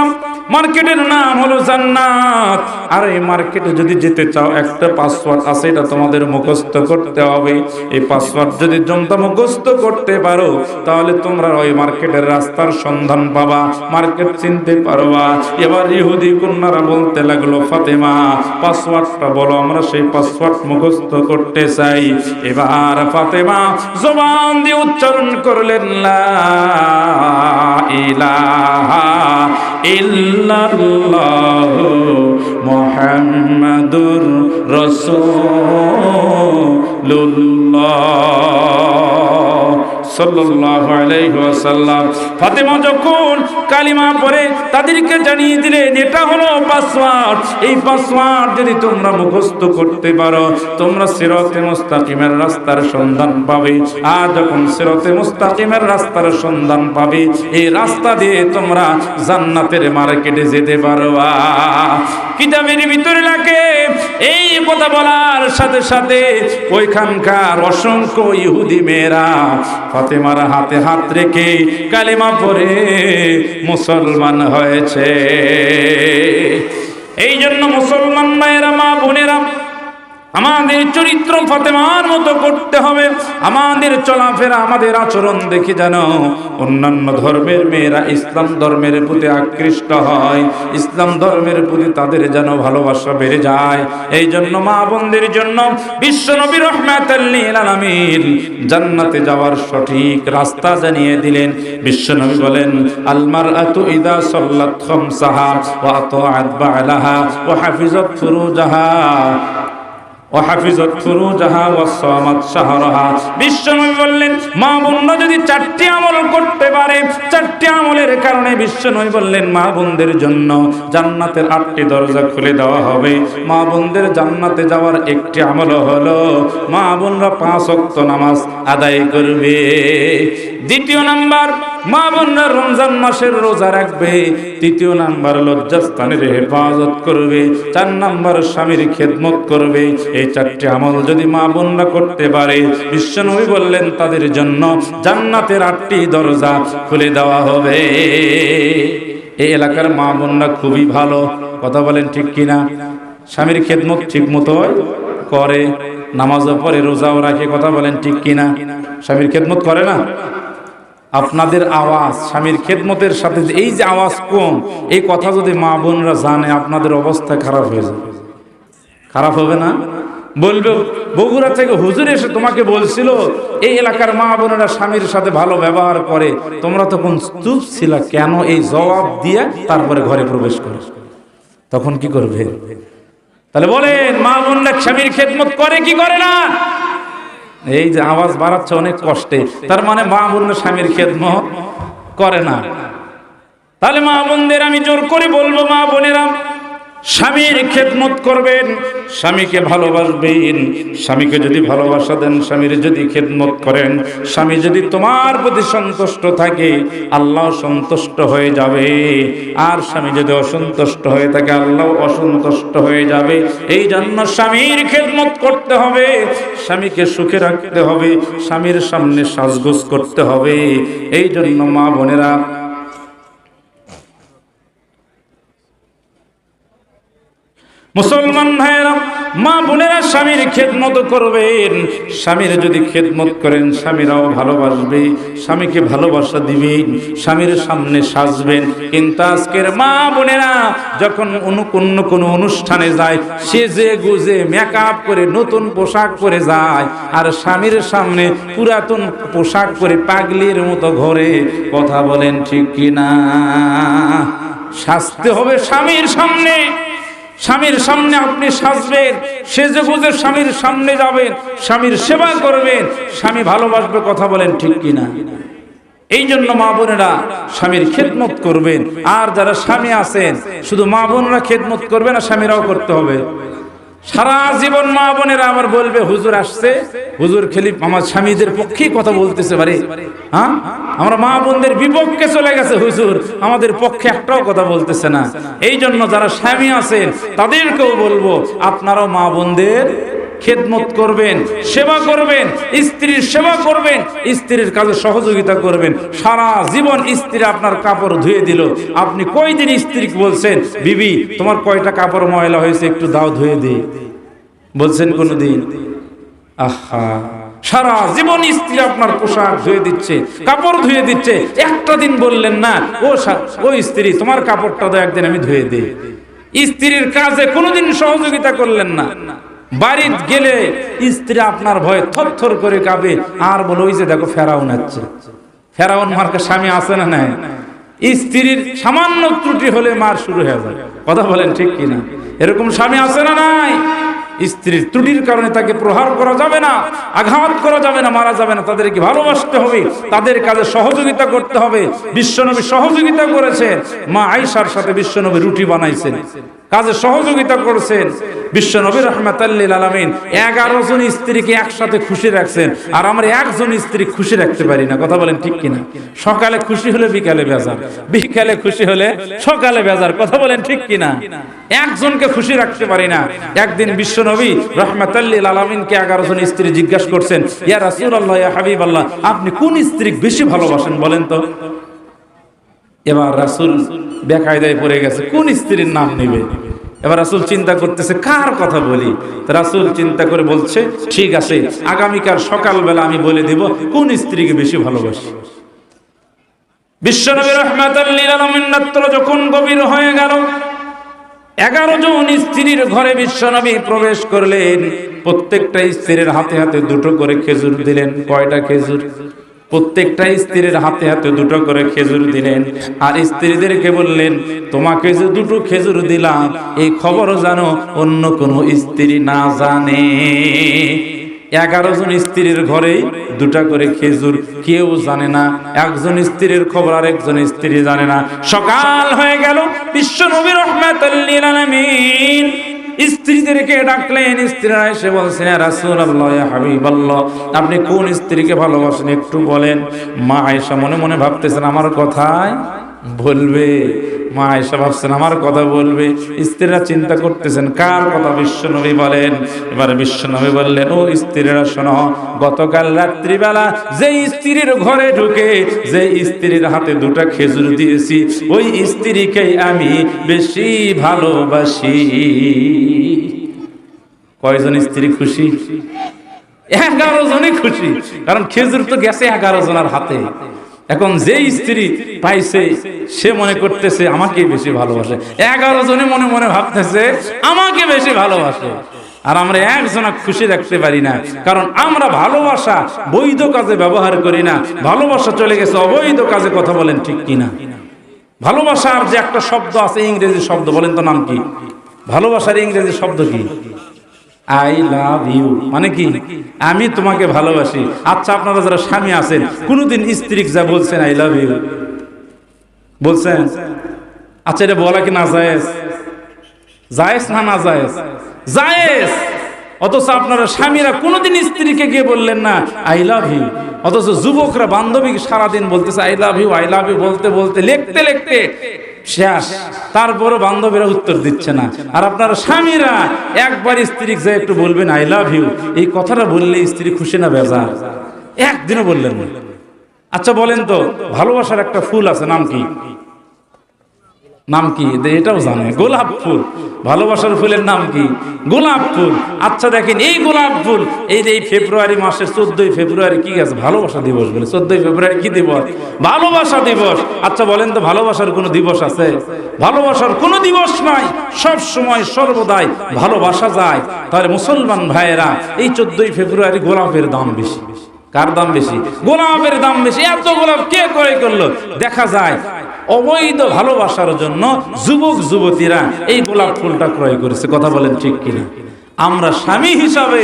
মার্কেটের নাম হলো জান্নাত। আর এই মার্কেটে যদি যেতে চাও একটা পাসওয়ার্ড আছে, এটা তোমাদের মুখস্থ করতে হবে। এই পাসওয়ার্ড যদি তোমরা মুখস্থ করতে পারো তাহলে তোমরা ওই মার্কেটের রাস্তার সন্ধান পাবা, মার্কেট চিনতে পারবা। এবার ইহুদি কন্যারা বলতে লাগলো, ফাতেমা পাসওয়ার্ডটা বলো, আমরা সেই পাসওয়ার্ড মুখস্থ করতে চাই। এবার ফাতেমা জবান দিয়ে উচ্চারণ করলেন, লা ইলাহা ইল্লাল্লাহু মুহাম্মাদুর রাসূলুল্লাহ সাল্লাল্লাহু আলাইহি ওয়াসাল্লাম। ফাতেমা যখন কালিমা পড়ে তাদেরকে জানিয়ে দিলেন এটা হলো পাসওয়ার্ড, এই পাসওয়ার্ড যদি তোমরা মুখস্থ করতে পারো তোমরা সিরাতে মুস্তাকিমের রাস্তার সন্ধান পাবে। আর যখন সিরাতে মুস্তাকিমের রাস্তার সন্ধান পাবে, এই রাস্তা দিয়ে তোমরা জান্নাতের মার্কেটে যেতে পারবা। কিতাবের ভিতরে লেখে, এই কথা বলার সাথে সাথে ওইখানকার অসংখ্য ইহুদি মেয়েরা ফাতেমার হাতে হাত রেখে কালেমা পড়ে মুসলমান হয়েছে। এই জন্য মুসলমান ভাইয়েরা, মা বোনেরা, আমাদের চরিত্র ফাতেমার মতো করতে হবে। আমাদের চলাফেরা, আমাদের আচরণ দেখে যেন অন্যান্য ধর্মের মেয়েরা ইসলাম ধর্মের প্রতি আকৃষ্ট হয়, ইসলাম ধর্মের প্রতি তাদের যেন ভালোবাসা বেড়ে যায়। এই জন্য মা বোনদের জন্য বিশ্বনবী রাহমাতুল লিল আলামিন জান্নাতে যাওয়ার সঠিক রাস্তা জানিয়ে দিলেন। বিশ্বনবী বলেন, আল মারআতু ইযা সাল্লাত খামসাহা ওয়া আতাআত বা'লাহা ওয়া হাফিজাত ফুরুজাহা বিশ্বনবী বললেন, মা বোনরা যদি 4টি আমল করতে পারে, 4টি আমলের কারণে বিশ্বনবী বললেন মা বোনদের জন্য জান্নাতের 8টি দরজা খুলে দেওয়া হবে। মা বোনদের জান্নাতে যাওয়ার একটি আমল হলো মা বোনরা 5 ওয়াক্ত নামাজ আদায় করবে। দ্বিতীয় নাম্বার, মা বোনরা রমজান মাসের রোজা রাখবে, 3 নাম্বার লজ্জাস্থানের হেফাজত করবে, 4 নাম্বার স্বামীর খেদমত করবে। এই 4টি আমল যদি মা বোনরা করতে পারে, বিশ্বনবী বললেন তাদের জন্য জান্নাতের 8টি দরজা খুলে দেওয়া হবে। এই এলাকার মা বোনরা খুবই ভালো, কথা বলেন ঠিক কিনা? স্বামীর খেদমত ঠিক মতো করে, নামাজও পড়ে, রোজাও রাখে, কথা বলেন ঠিক কিনা? স্বামীর খেদমত করে না? আপনাদের আওয়াজ স্বামীর খেদমতের সাথে এই যে আওয়াজ কম, এই কথা যদি মা বোনরা জানে, আপনাদের অবস্থা খারাপ হয়ে যাবে। খারাপ হবে না? বলবে বগুড়া থেকে হুজুর এসে তোমাকে বলছিল এই এলাকার মা বোনেরা স্বামীর সাথে ভালো ব্যবহার করে, তোমরা তখন চুপ ছিলা কেন? এই জবাব দিয়ে তারপরে ঘরে প্রবেশ করে, তখন কি করবে? তাহলে বলেন মা বোনরা স্বামীর খেদমত করে কি করে না? এই যে আওয়াজ বাড়াচ্ছে অনেক কষ্টে, তার মানে মা বোনরা স্বামীর খেদমত করে না। তাহলে মা বোনদের আমি জোর করে বলবো, মা বোনেরা স্বামীর খেদমত করবেন, স্বামীকে ভালোবাসবেন। স্বামীকে যদি ভালোবাসা দেন, স্বামীর যদি খেদমত করেন, স্বামী যদি তোমার প্রতি সন্তুষ্ট থাকে, আল্লাহ সন্তুষ্ট হয়ে যাবে। আর স্বামী যদি অসন্তুষ্ট হয়ে থাকে, আল্লাহ অসন্তুষ্ট হয়ে যাবে। এই জন্য স্বামীর খেদমত করতে হবে, স্বামীকে সুখে রাখতে হবে, স্বামীর সামনে সাজগোজ করতে হবে। এই জন্য মা বোনেরা মুসলমান ভাইয়েরা, মা বোনেরা স্বামীর খেদমত করবেন। স্বামীর যদি খেদমত করেন, স্বামীরাও ভালোবাসবে, স্বামীকে ভালোবাসা দিবেন, স্বামীর সামনে সাজবেন। কিন্তু আজকের মা বোনেরা যখন অন্য কোনো অনুষ্ঠানে যায়, সেজে গুজে মেকআপ করে নতুন পোশাক পরে যায়, আর স্বামীর সামনে পুরাতন পোশাক পরে পাগলির মতো ঘরে, কথা বলেন ঠিক কিনা? সাজতে হবে স্বামীর সামনে। স্বামীর সামনে আপনি সাজবেন, সেজে গুজে স্বামীর সামনে যাবেন, স্বামীর সেবা করবেন, স্বামী ভালোবাসবে, কথা বলেন ঠিক কিনা? এই জন্য মা বোনেরা স্বামীর খেদমত করবেন। আর যারা স্বামী আছেন, শুধু মা বোনেরা খেদমত করবে না, স্বামীরাও করতে হবে। সারা জীবন মা বোনেরা আমার বলবে, হুজুর আসছে, হুজুর খেলি আমার স্বামীদের পক্ষেই কথা বলতেছে পারে, হ্যাঁ আমরা মা বোনদের বিপক্ষে চলে গেছে, হুজুর আমাদের পক্ষে একটাও কথা বলতেছে না। এই জন্য যারা স্বামী আছেন তাদেরকেও বলবো, আপনারাও মা বোনদের খেদমত করবেন, সেবা করবেন, স্ত্রীর সেবা করবেন, স্ত্রীর কাজে সহযোগিতা করবেন। সারা জীবন স্ত্রী আপনার কাপড় ধুয়ে দিল, আপনি কয়দিন স্ত্রীকে বলছেন, বিবি তোমার কয়টা কাপড় ময়লা হয়েছে একটু দাও ধুয়ে দিই? বলছেন কোনদিন? আহা, সারা জীবন স্ত্রী আপনার পোশাক ধুয়ে দিচ্ছে, কাপড় ধুয়ে দিচ্ছে, একটা দিন বললেন না, ও স্ত্রী তোমার কাপড়টা তো একদিন আমি ধুয়ে দিই? স্ত্রীর কাজে কোনোদিন সহযোগিতা করলেন না। বাড়িতে গেলে স্ত্রী আপনার ভয়ে থরথর করে কাঁপে, আর বলো ওই যে দেখো ফেরাউন আছে। ফেরাউন মার্কা স্বামী আছে না নাই? স্ত্রীর সামান্য ত্রুটি হলে মার শুরু হয়ে যায়, কথা বলেন ঠিক কিনা? এরকম স্বামী আছে না নাই? স্ত্রীর ত্রুটির কারণে তাকে প্রহার করা যাবে না, আঘাত করা যাবে না, মারা যাবে না, তাদেরকে ভালোবাসতে হবে, তাদের কাজে সহযোগিতা করতে হবে। বিশ্বনবী সহযোগিতা করেছেন, মা আয়েশার সাথে বিশ্বনবী রুটি বানাইছেন, কাজে সহযোগিতা করেছেন। বিশ্বনবী রাহমাতাল লিল আলামিন 11 জন স্ত্রীকে একসাথে খুশি রাখছেন, আর আমরা একজন স্ত্রী খুশি রাখতে পারি না, কথা বলেন ঠিক কিনা? সকালে খুশি হলে বিকালে বেজার, বিকালে খুশি হলে সকালে বেজার, কথা বলেন ঠিক কিনা? একজনকে খুশি রাখতে পারি না। একদিন বিশ্বনবী রাহমাতাল লিল আলামিনকে 11 জন স্ত্রী জিজ্ঞাসা করছেন, ইয়া রাসূলুল্লাহ, ইয়া হাবিবাল্লাহ, আপনি কোন স্ত্রীকে বেশি ভালোবাসেন বলেন তো? এবার রাসূল বেকায়দায় পড়ে গেছে, কোন স্ত্রীর নাম নেবে? এবার রাসূল চিন্তা করতেছে কার কথা বলি। রাসূল চিন্তা করে বলছে, ঠিক আছে আগামীকাল সকালবেলা আমি বলে দিব কোন স্ত্রীকে বেশি ভালোবাসি। বিশ্বনবী রাহমাতাল লিল আলামিন রাত্র যখন গভীর হয়ে গেল, 11 জন স্ত্রীর ঘরে বিশ্বনবী প্রবেশ করলেন। প্রত্যেকটা স্ত্রীর হাতে হাতে 2টো করে খেজুর দিলেন। কয়টা খেজুর? প্রত্যেকটা স্ত্রীর হাতে হাতে 2টো করে খেজুর দিলেন। আর স্ত্রীদেরকে বললেন, তোমাকে যে 2টো খেজুর দিলাম, এই খবর জানো অন্য কোনো স্ত্রী না জানে। 11 জন স্ত্রীর ঘরে 2টা করে খেজুর, কেউ জানে না। একজন স্ত্রীর খবর আর একজন স্ত্রী জানে না। সকাল হয়ে গেল, বিশ্বনবী রাহমাতুল লিল আলামিন স্ত্রীদেরকে ডাকলেন। স্ত্রীরা এসে বলছেন, ইয়া রাসূলুল্লাহ, ইয়া হাবিবাল্লাহ, আপনি কোন স্ত্রীকে ভালোবাসেন একটু বলেন। মা আয়েশা মনে মনে ভাবতেছেন আমার কথাই বলবে, মা আয়েশা ভাবছেন আমার কথা বলবে। স্ত্রীরা চিন্তা করতেছেন কার কথা বিশ্বনবী বলেন। এবারে বিশ্বনবী বললেন, ও স্ত্রীরা শোনো, গতকাল রাত্রিবেলা যে স্ত্রীর ঘরে ঢুকে যে স্ত্রীর হাতে দুটা খেজুর দিয়েছি, ওই স্ত্রীকেই আমি বেশি ভালোবাসি। কয়জন স্ত্রী খুশি? 11 জনই খুশি, কারণ খেজুর তো গেছে 11 জনের হাতে। এখন যে স্ত্রী পাইছে সে মনে করতেছে আমাকে বেশি ভালোবাসে, 11 জনে মনে মনে ভাবতেছে আমাকে বেশি ভালোবাসে। আর আমরা একজনা খুশি রাখতে পারি না, কারণ আমরা ভালোবাসা বৈধ কাজে ব্যবহার করি না, ভালোবাসা চলে গেছে অবৈধ কাজে। কথা বলেন ঠিক কিনা? ভালোবাসার যে একটা শব্দ আছে, ইংরেজি শব্দ, বলেন তো নাম কি? ভালোবাসার ইংরেজি শব্দ কি? আই লাভ ইউ, মানে কি? আমি তোমাকে ভালোবাসি। আচ্ছা, আপনারা যারা স্বামী আছেন কোনদিন স্ত্রীকে যা বলছেন আই লাভ ইউ বলছেন? আচ্ছা, এটা বলা কি না জায়েজ? জায়েজ না না জায়েজ? জায়েজ। অথচ আপনারা স্বামীরা কোনদিন স্ত্রীকে গিয়ে বললেন না আই লাভ ইউ, অথচ যুবকরা বান্ধবীকে সারাদিন বলতেছে আই লাভ ইউ বলতে বলতে লিখতে লিখতে শেষ, তারপরও বান্ধবীরা উত্তর দিচ্ছে না। আর আপনারা স্বামীরা একবার স্ত্রীকে যে একটু বলবেন আই লাভ ইউ, এই কথাটা বললে স্ত্রী খুশি না বেজার? একদিনও বললেন না। আচ্ছা বলেন তো, ভালোবাসার একটা ফুল আছে, নাম কি? নাম কি? এটাও জানে, গোলাপ ফুল। ভালোবাসার ফুলের নাম কি? গোলাপ ফুল। আচ্ছা দেখেন, এই গোলাপ ফুল এই যে ফেব্রুয়ারি মাসের 14 ফেব্রুয়ারি কি আছে? ভালোবাসা দিবস বলে। 14 ফেব্রুয়ারি কি দিবস? ভালোবাসা দিবস। আচ্ছা বলেন তো, ভালোবাসার কোনো দিবস আছে? ভালোবাসার কোনো দিবস নাই, সব সময় সর্বদাই ভালোবাসা যায়। তাহলে মুসলমান ভাইয়েরা, এই 14 ফেব্রুয়ারি গোলাপের দাম বেশি। কার দাম বেশি? গোলাপের দাম বেশি। এত গোলাপ কে ক্রয় করলো? দেখা যায় অবৈধ ভালোবাসার জন্য যুবক যুবতীরা এই গোলাপ ফুলটা ক্রয় করেছে। কথা বলেন ঠিক কিনা? আমরা স্বামী হিসাবে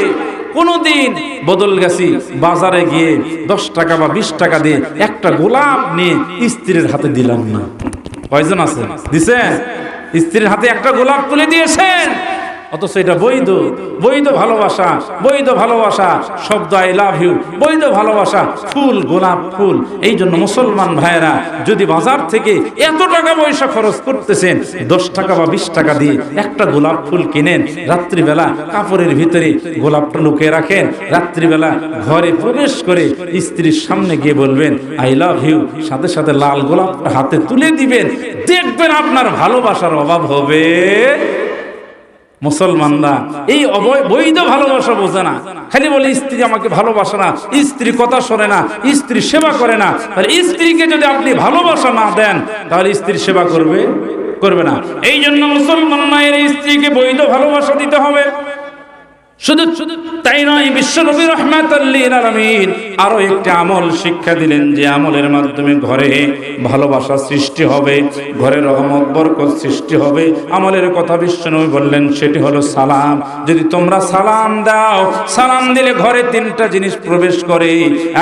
কোনদিন বদল গেছি বাজারে গিয়ে 10 টাকা বা 20 টাকা দিয়ে একটা গোলাপ নিয়ে স্ত্রীর হাতে দিলাম না? কয়জন আছে দিছেন? স্ত্রীর হাতে একটা গোলাপ তুলে দিয়েছেন, অথচ এটা বৈধ। বৈধ ভালোবাসা, বৈধ ভালোবাসা শব্দ আই লাভ ইউ, বৈধ ভালোবাসা ফুল, গোলাপ ফুল। এই জন্য মুসলমান ভাইয়েরা, যদি বাজার থেকে এত টাকা পয়সা খরচ করতেছেন, 10 টাকা বা 20 টাকা দিয়ে একটা গোলাপ ফুল কিনেন, রাত্রিবেলা কাপড়ের ভিতরে গোলাপটা লুকিয়ে রাখেন, রাত্রিবেলা ঘরে প্রবেশ করে স্ত্রীর সামনে গিয়ে বলবেন আই লাভ ইউ, সাথে সাথে লাল গোলাপটা হাতে তুলে দিবেন, দেখবেন আপনার ভালোবাসার অভাব হবে। মুসলমানরা এই বৈধ ভালোবাসা বোঝে না, খালি বলে স্ত্রী আমাকে ভালোবাসে না, স্ত্রী কথা শোনে না, স্ত্রী সেবা করে না। তাহলে স্ত্রীকে যদি আপনি ভালোবাসা না দেন, তাহলে স্ত্রীর সেবা করবে না। এই জন্য মুসলমান মায়ের স্ত্রীকে বৈধ ভালোবাসা দিতে হবে। শুধু তাই নয়, বিশ্বনবী রাহমাতুল লিল আলামিন আরো একটি আমল শিক্ষা দিলেন, যে আমলের মাধ্যমে ঘরে ভালোবাসা সৃষ্টি হবে, ঘরে রহমত বরকত সৃষ্টি হবে। আমলের কথা বিশ্বনবী বললেন, সেটি হলো সালাম। যদি তোমরা সালাম দাও, সালাম দিলে ঘরে 3টা জিনিস প্রবেশ করে।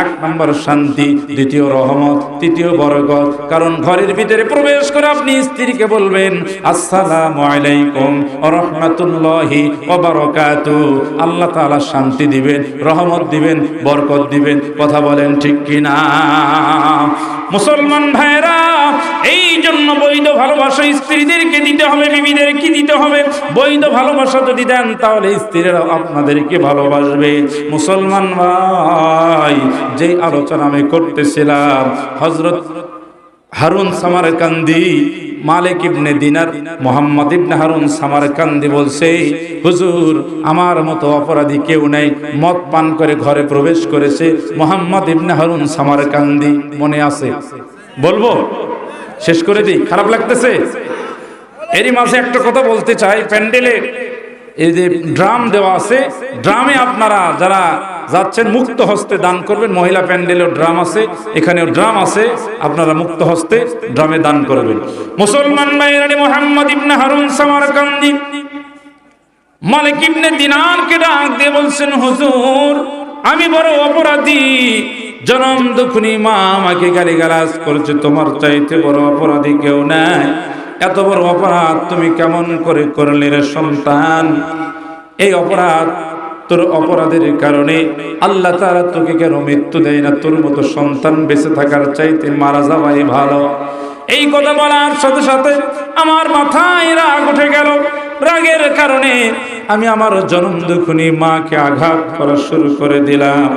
1 নম্বর শান্তি, 2য় রহমত, 3য় বরকত। কারণ ঘরের ভিতরে প্রবেশ করে আপনি স্ত্রীকে বলবেন আসসালামু আলাইকুম ওয়া রাহমাতুল্লাহি ওয়া বারাকাতুহু, আল্লাহ তাআলা শান্তি দিবেন, রহমত দিবেন, বরকত দিবেন। কথা বলেন ঠিক কিনা? মুসলমান ভাইরা, এই জন্য বৈধ ভালোবাসা স্ত্রীদেরকে দিতে হবে, বিবিদেরকে দিতে হবে। বৈধ ভালোবাসা যদি দেন, তাহলে স্ত্রীরা আপনাদেরকে ভালোবাসবে। মুসলমান ভাই, যে আলোচনা আমি করতেছিলাম, হযরত হারুন সামারকান্দি, মালিক ইবনে দিনার, মুহাম্মদ ইবনে হারুন সামারকান্দি বলছে, হুজুর আমার মতো অপরাধী কেউ নেই, মদ পান করে ঘরে প্রবেশ করেছে মুহাম্মদ ইবনে হারুন সামারকান্দি। মনে আছে? বলবো? শেষ করে দিই, খারাপ লাগতেছে? এরই মাঝে একটা কথা বলতে চাই। প্যান্ডেলে এই যে ড্রাম দেওয়া আছে, ড্রামে আপনারা যারা যাচ্ছেন মুক্ত হস্তে দান করবেন। মহিলা প্যান্ডেলেও ড্রাম আছে, এখানেও ড্রাম আছে, আপনারা মুক্ত হস্তে ড্রামে দান করবেন। মুসলমান ভাইরা, মুহাম্মদ ইবনে হারুন সামারকান্দি মালিক ইবনে দিনারকে ডাক দিয়ে বলছেন, হুজুর আমি বড় অপরাধী, জনম দুঃখিনী মা আমাকে গালিগালাজ করছে, তোমার চাইতে বড় অপরাধী কেউ নাই। এত বড় অপরাধ তুমি কেমন করে করলে রে সন্তান? এই অপরাধ, তোর অপরাধের কারণে আল্লাহ তাআলা তোকে কেন মৃত্যু দেয় না? তোর মতো সন্তান বেঁচে থাকার চাইতে মারা যাওয়াই ভালো। এই কথা বলার সাথে সাথে আমার মাথায় রাগ উঠে গেল। রাগের কারণে আমি আমার জনম দুঃখিনী মাকে আঘাত করা শুরু করে দিলাম।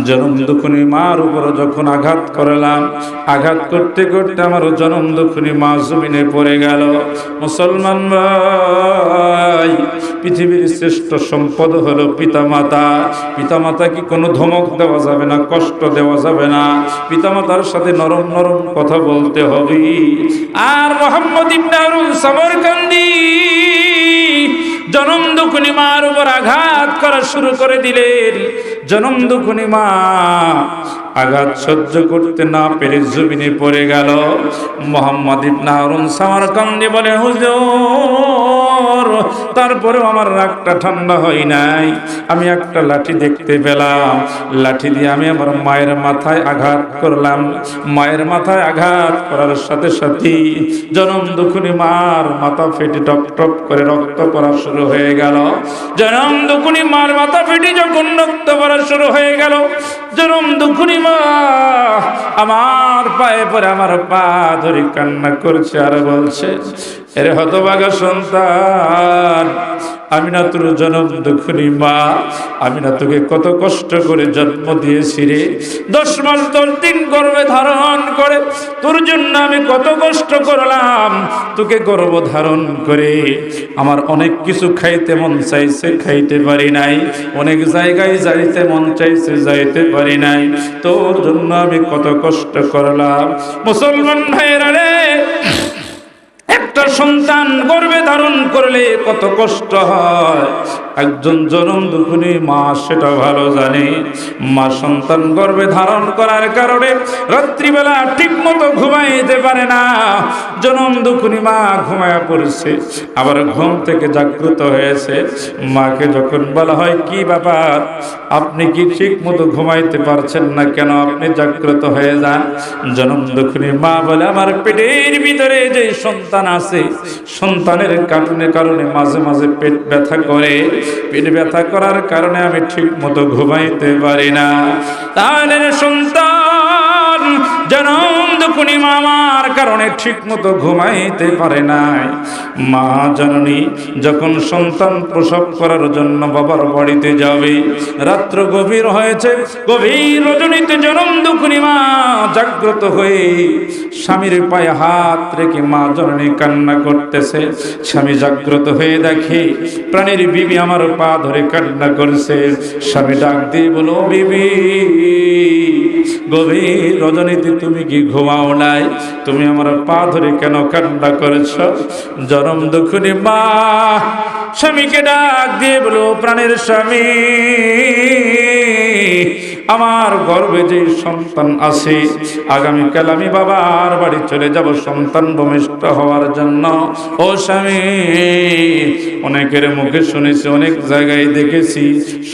জনম দুঃখিনী মার উপর যখন আঘাত করলাম, আঘাত করতে করতে আমার জনম দুঃখিনী মা জমিনে পড়ে গেল। মুসলমান ভাই, পৃথিবীর শ্রেষ্ঠ সম্পদ হলো পিতামাতা। পিতামাতাকে কোনো ধমক দেওয়া যাবে না, কষ্ট দেওয়া যাবে না। পিতামাতার সাথে নরম নরম কথা বলতে হবে। আর মুহাম্মদ ইবনে হারুন সামরকান্দি জনম দুঃখিনী মার উপর আঘাত করা শুরু করে দিলেন। জনম দুঃখিনী মা আঘাত সহ্য করতে না পেরে জমিনে পড়ে গেল। মুহাম্মদ ইবনে হারুন সামরকান্দি বলে, হুজুর, তারপরেও আমার রাগটা ঠান্ডা হয় নাই। আমি একটা লাঠি দেখতে পেলাম, লাঠি দিয়ে আমি আমার মায়ের মাথায় আঘাত করলাম। মায়ের মাথায় আঘাত করার সাথে সাথে জনম দুঃখিনী মার মাথা ফেটে টপ টপ করে রক্ত পড়া শুরু হয়ে গেল। জনম দুঃখিনী মার মাথা ফেটে যখন রক্ত পড়া শুরু হয়ে গেল, জনম দুঃখিনী মা আমার পায়ে পরে আমার পা ধরে কান্না করছে আর বলছে, এরে হতভাগা সন্তান, আমি না তোর জনম দুঃখিনী মা, আমি না তোকে কত কষ্ট করে জন্ম দিয়েছি রে। 10 মাস 10 দিন গর্ভে ধারণ করে তোর জন্য আমি কত কষ্ট করলাম। তোকে গর্ভ ধারণ করে আমার অনেক কিছু খাইতে মন চাইছে, খাইতে পারি নাই। অনেক জায়গায় যাইতে মন চাইছে, যাইতে পারি নাই। তোর জন্য আমি কত কষ্ট করলাম। মুসলমান ভাইরা রে, একটা সন্তান গর্ভে ধারণ করলে কত কষ্ট হয় একজন জনম দুঃখিনী মা সেটা ভালো জানে। মা সন্তান গর্ভে ধারণ করার কারণে রাত্রিবেলা ঠিক মতো ঘুমাইতে পারে না। জনম দুঃখিনী মা ঘুমায়া পড়ছে, আবার ঘুম থেকে জাগ্রত হয়েছে। মাকে যখন বলা হয়, কি ব্যাপার, আপনি কি ঠিক মতো ঘুমাইতে পারছেন না কেন? আপনি জাগ্রত হয়ে যান। জনম দুঃখিনী মা বলে, আমার পেটের ভিতরে যে সন্তান আছে, সন্তানের কারণে মাঝে মাঝে পেট ব্যথা করে। পেট ব্যথা করার কারণে আমি ঠিক মতো ঘুমাইতে পারি না। তাহলে সন্তান জনম দুঃখিনী মামার কারণে ঠিক মতো ঘুমাইতে পারে নাই। মা জননী যখন সন্তান প্রসব করার জন্য বাবার বাড়িতে যাবে, রাত্র গভীর হয়েছে, গভীর রজনীতে জনম দুঃখিনী মা জাগ্রত হয়ে স্বামীর পায়ে হাত রেখে মা জননী কান্না করতেছে। স্বামী জাগ্রত হয়ে দেখে প্রাণীর বিবি আমার পা ধরে কান্না করছে। স্বামী ডাক দিয়ে বলো, বিবি, গভীর রজনীতে তুমি কি ঘুমাও নাই? তুমি আমার পা ধরে কেন কান্না করেছ? জনম দুঃখিনী মা স্বামীকে ডাক দিয়ে বলো, প্রাণের স্বামী, আমার গর্ভে যে সন্তান আছে, আগামীকাল আমি বাবার বাড়ি চলে যাব সন্তান ভূমিষ্ঠ হওয়ার জন্য। ও স্বামী, অনেকের মুখে শুনেছি, অনেক জায়গায় দেখেছি,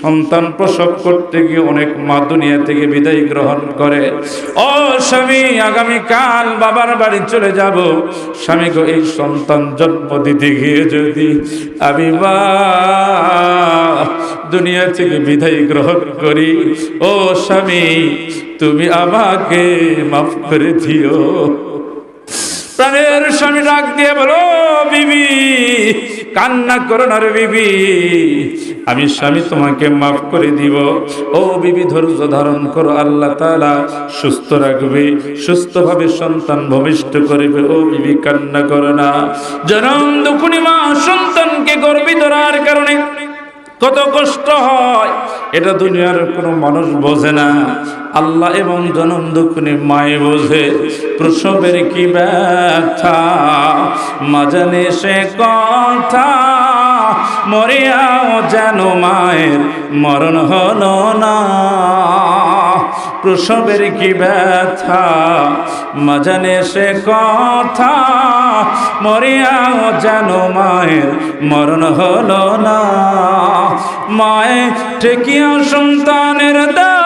সন্তান প্রসব করতে গিয়ে অনেক মা দুনিয়া থেকে বিদায় গ্রহণ করে। ও স্বামী, আগামীকাল বাবার বাড়ি চলে যাব। স্বামী গো, এই সন্তান জন্ম দিতে গিয়ে যদি আমি মা দুনিয়া থেকে বিদায় গ্রহণ করি, ও স্বামী, তুমি আমাকে মাফ করে দিও। প্রাণের স্বামী ডাক দিয়ে বলো, বিবি, কান্না করো না রে বিবি, আমি স্বামী তোমাকে মাফ করে দিব। ও বিবি, ধৈর্য ধারণ করো, আল্লাহ তাআলা সুস্থ রাখবে, সুস্থভাবে সন্তান ভূমিষ্ঠ করবে। ও বিবি, কান্না করো না। জনম দুঃখিনী মা সন্তানকে গর্ভে ধরার কারণে কত কষ্ট হয়, এটা দুনিয়ার কোনো মানুষ বোঝে না। আল্লাহ এবং জনম দুঃখিনী মায়ে বোঝে। প্রসবের কি ব্যথা মা জানে সে কথা, মরিয়াও যেন মায়ের মরণ হলো না। প্রসবের কি ব্যথা মা জানে সে কথা, মরিয়াও যেন মায়ের মরণ হলো না। মায়ে ঠেকিয়া সন্তানের দায়,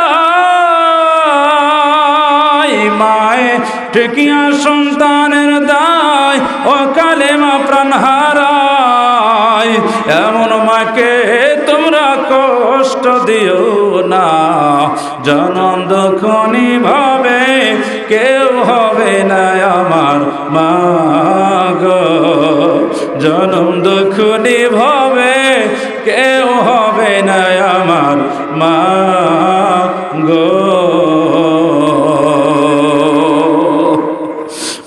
মায়ে ঠেকিয়া সন্তানের দায়, ও ও কালেমা প্রাণ হারায়, এমন মাকে তোমরা কষ্ট দিও না। জনম দুঃখনি ভাবে কেউ হবে না আমার মা গো, জনম দুঃখনি ভাবে কেউ হবে না আমার মা গো।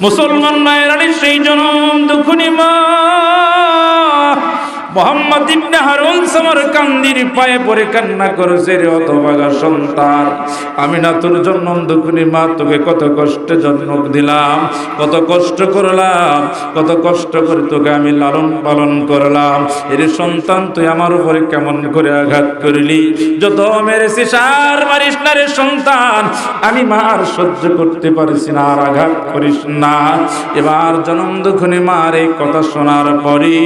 মুসলমান মায়েরানি সেই জনম দুঃখনি মা মুহাম্মদ ইবনে হারুন সামারকান্দির পায়ে পড়ে কান্না করেছে, রে হতভাগা সন্তান, আমি না তোর জন্ম দুঃখিনী মা, তোকে কত কষ্টে জন্ম দিলাম, কত কষ্ট করলাম, কত কষ্ট করে তোকে আমি লালন পালন করলাম। এর সন্তান তুই আমার উপরে কেমন করে আঘাত করলি, যত মেরেছিস আর মারিস না রে সন্তান, আমি মা আর সহ্য করতে পারছি না, আর আঘাত করিস না। এবার জন্ম দুঃখিনী মার এই কথা শোনার পরে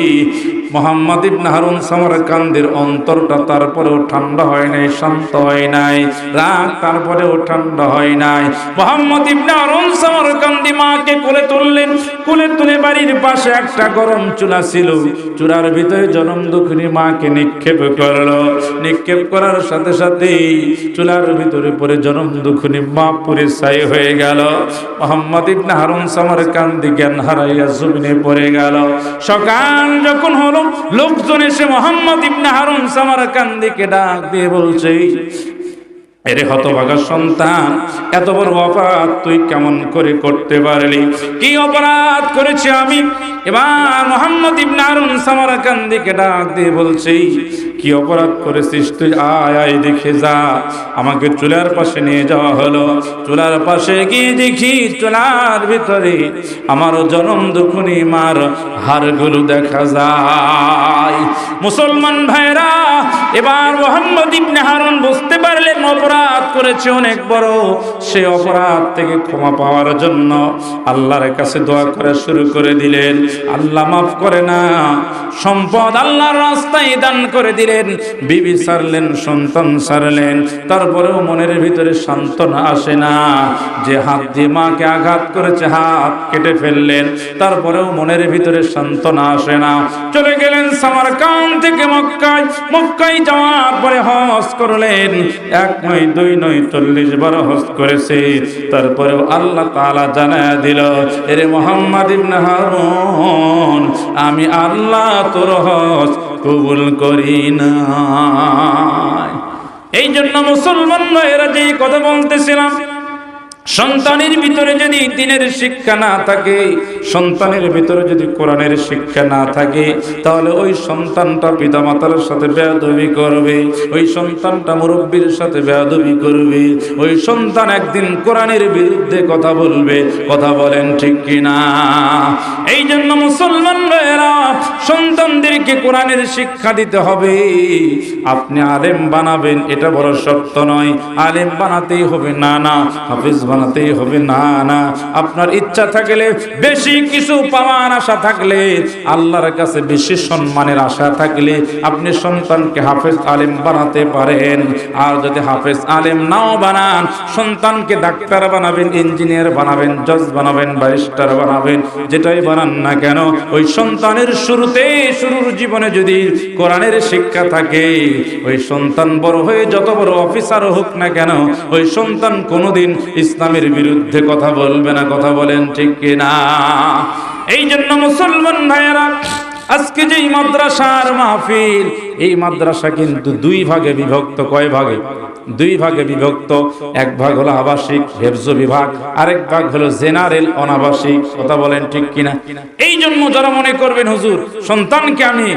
মুহাম্মদ ইবনে হারুন সামারকান্দির অন্তরটা তারপরেও ঠান্ডা হয় নাই, শান্ত হয় নাই, রাগ তারপরেও ঠান্ডা হয় নাই। মুহাম্মদ ইবনে হারুন সামারকান্দি মাকে কোলে তুললেন, কোলে তুলে বাড়ির পাশে একটা গরম চুলা ছিল, চুলার ভিতরে জনম দুঃখিনী মাকে নিক্ষেপ করলো। নিক্ষেপ করার সাথে সাথে চুলার ভিতরে পড়ে জনম দুঃখিনী মা পুরে ছাই হয়ে গেল। মুহাম্মদ ইবনে হারুন সামারকান্দি জ্ঞান হারাইয়া জমিনে পড়ে গেল। সকাল যখন হলো, লোকজন এসে মুহাম্মদ ইবনে হারুন সামারকান্দিকে ডাক দিয়ে বলছে, এরে হতভাগা সন্তান, এত বড় অপরাধ তুই কেমন করে করতে পারলি, কি অপরাধ করেছি আমি? এবার মুহাম্মদ ইবনে হারুন সামারকান্দিকে ডাক দিয়ে বলছে, কি অপরাধ করেছিস তুই? আয় আয় দেখে যা। আমাকে চুলার পাশে নিয়ে যাওয়া হলো। চুলার পাশে গিয়ে দেখি চুলার ভিতরে আমার জনম দুঃখিনী মার হাড়গুলো দেখা যায়। মুসলমান ভাইরা, এবার মুহাম্মদ ইবনে হারুন বুঝতে পারলেন অপরাধ করেছে অনেক বড়। সে অপরাধ থেকে ক্ষমা পাওয়ার জন্য আল্লাহর কাছে দোয়া করা শুরু করে দিলেন। আল্লাহ মাফ করে না, সম্পদ আল্লাহর রাস্তায় দান করে দিলেন, বিবি ছাড়লেন, সন্তান ছাড়লেন, তারপরেও মনের ভিতরে সান্ত্বনা আসে না। যে হাত দিয়ে মাকে আঘাত করেছে হাত কেটে ফেললেন, তারপরেও মনের ভিতরে সান্ত্বনা আসে না। চলে গেলেন সামারকান্দ থেকে মক্কায়। মক্কায় যাওয়ার পরে হজ করলেন, 1 নয় 2 নয় 40 বার হজ করেছে। তারপরেও আল্লাহ তাআলা জানায়া দিল, এরে মুহাম্মদ ইবনে হারুন, আমি আল্লাহ তোর হজ কবুল করি না। এই জন্য মুসলমান ভাইয়েরা যে কথা বলতেছিলাম, সন্তানের ভিতরে যদি দ্বীনের শিক্ষা না থাকে, সন্তানের ভিতরে যদি কোরআনের শিক্ষা না থাকে, তাহলে ওই সন্তানটা পিতামাতার সাথে বেয়াদবি করবে, ওই সন্তানটা মুরব্বীর সাথে বেয়াদবি করবে, ওই সন্তান একদিন কোরআনের বিরুদ্ধে কথা বলবে। কথা বলেন ঠিক কিনা? এই জন্য মুসলমান ভাইয়েরা, সন্তানদেরকে কোরআনের শিক্ষা দিতে হবে। আপনি আলেম বানাবেন এটা বড় শর্ত নয়, আলেম বানাতেই হবে না, না হাফেজ বানাতেই হবে না, না আপনার ইচ্ছা থাকলে, বেশি কিছু পাওয়ার আশা থাকলে, আল্লাহর কাছে বেশি সম্মানের আশা থাকলে আপনি সন্তানকে হাফেজ আলেম বানাতে পারেন। আর যদি হাফেজ আলেম নাও বানান, সন্তানকে ডাক্তার বানাবেন, ইঞ্জিনিয়ার বানাবেন, জজ বানাবেন, ব্যারিস্টার বানাবেন, যেটাই বানান না কেন, ওই সন্তানের শুরুতে, শুরুর জীবনে যদি কোরআনের শিক্ষা থাকে, ওই সন্তান বড় হয়ে যত বড় অফিসার হোক না কেন, ওই সন্তান কোনোদিন ইসলামের বিরুদ্ধে কথা বলবে না। কথা বলেন ঠিক কিনা? এই জন্য মুসলমান ভাইয়েরা, আজকে যে মাদ্রাসার মাহফিল, এই মাদ্রাসা কিন্তু 2 ভাগে বিভক্ত। কয় ভাগে? 2 ভাগে বিভক্ত। এক ভাগ হলো আবাসিক হেফজ বিভাগ, আরেক ভাগ হলো জেনারেল অনাবাসিক। কথা বলেন ঠিক কিনা? এই জন্য যারা মনে করবেন হুজুর সন্তানকে আমি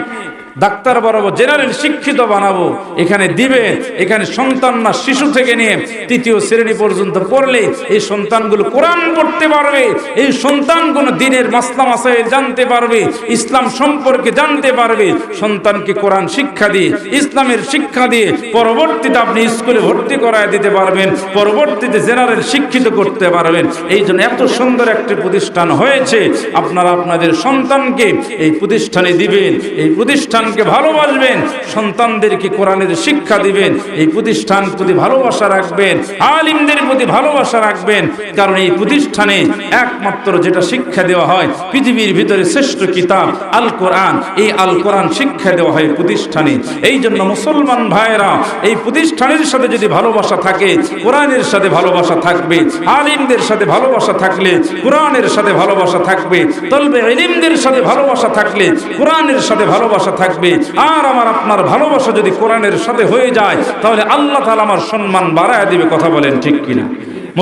ডাক্তার বানাবো, জেনারেল শিক্ষিত বানাবো, এখানে দিবেন, এখানে সন্তান না শিশু থেকে নিয়ে 3য় শ্রেণী পর্যন্ত পড়লে এই সন্তানগুলো কোরআন পড়তে পারবে, এই সন্তানগুলো দ্বীনের মাসলা মাসাইল জানতে পারবে, ইসলাম সম্পর্কে জানতে পারবে। সন্তানকে কোরআন শিক্ষা দিয়ে, ইসলামের শিক্ষা দিয়ে পরবর্তীতে আপনি স্কুলে ভর্তি করায় দিতে পারবেন, পরবর্তীতে জেনারেল শিক্ষিত করতে পারবেন। এই জন্য এত সুন্দর একটি প্রতিষ্ঠান হয়েছে। আপনারা আপনাদের সন্তানকে এই প্রতিষ্ঠানে দিবেন, এই প্রতিষ্ঠান প্রতিষ্ঠানকে ভালোবাসবেন, সন্তানদেরকে কোরআনের শিক্ষা দিবেন, এই প্রতিষ্ঠান প্রতি ভালোবাসা রাখবেন, আলিমদের প্রতি ভালোবাসা রাখবেন। কারণ এই প্রতিষ্ঠানে একমাত্র যেটা শিক্ষা দেওয়া হয়, পৃথিবীর ভিতরে শ্রেষ্ঠ কিতাব আল কোরআন, এই আল কোরআন শিক্ষা দেওয়া হয় প্রতিষ্ঠানে। এই জন্য মুসলমান ভাইয়েরা, এই প্রতিষ্ঠানের সাথে যদি ভালোবাসা থাকে, কোরআনের সাথে ভালোবাসা থাকবে, আলিমদের সাথে ভালোবাসা থাকলে কোরআনের সাথে ভালোবাসা থাকবে, তলবে ইলমদের সাথে ভালোবাসা থাকলে কোরআনের সাথে ভালোবাসা থাকবে। আর আমার আপনার ভালোবাসা যদি কোরআনের সাথে হয়ে যায়, তাহলে আল্লাহ তাআলা আমার সম্মান বাড়ায় দিবে। কথা বলেন ঠিক কিনা?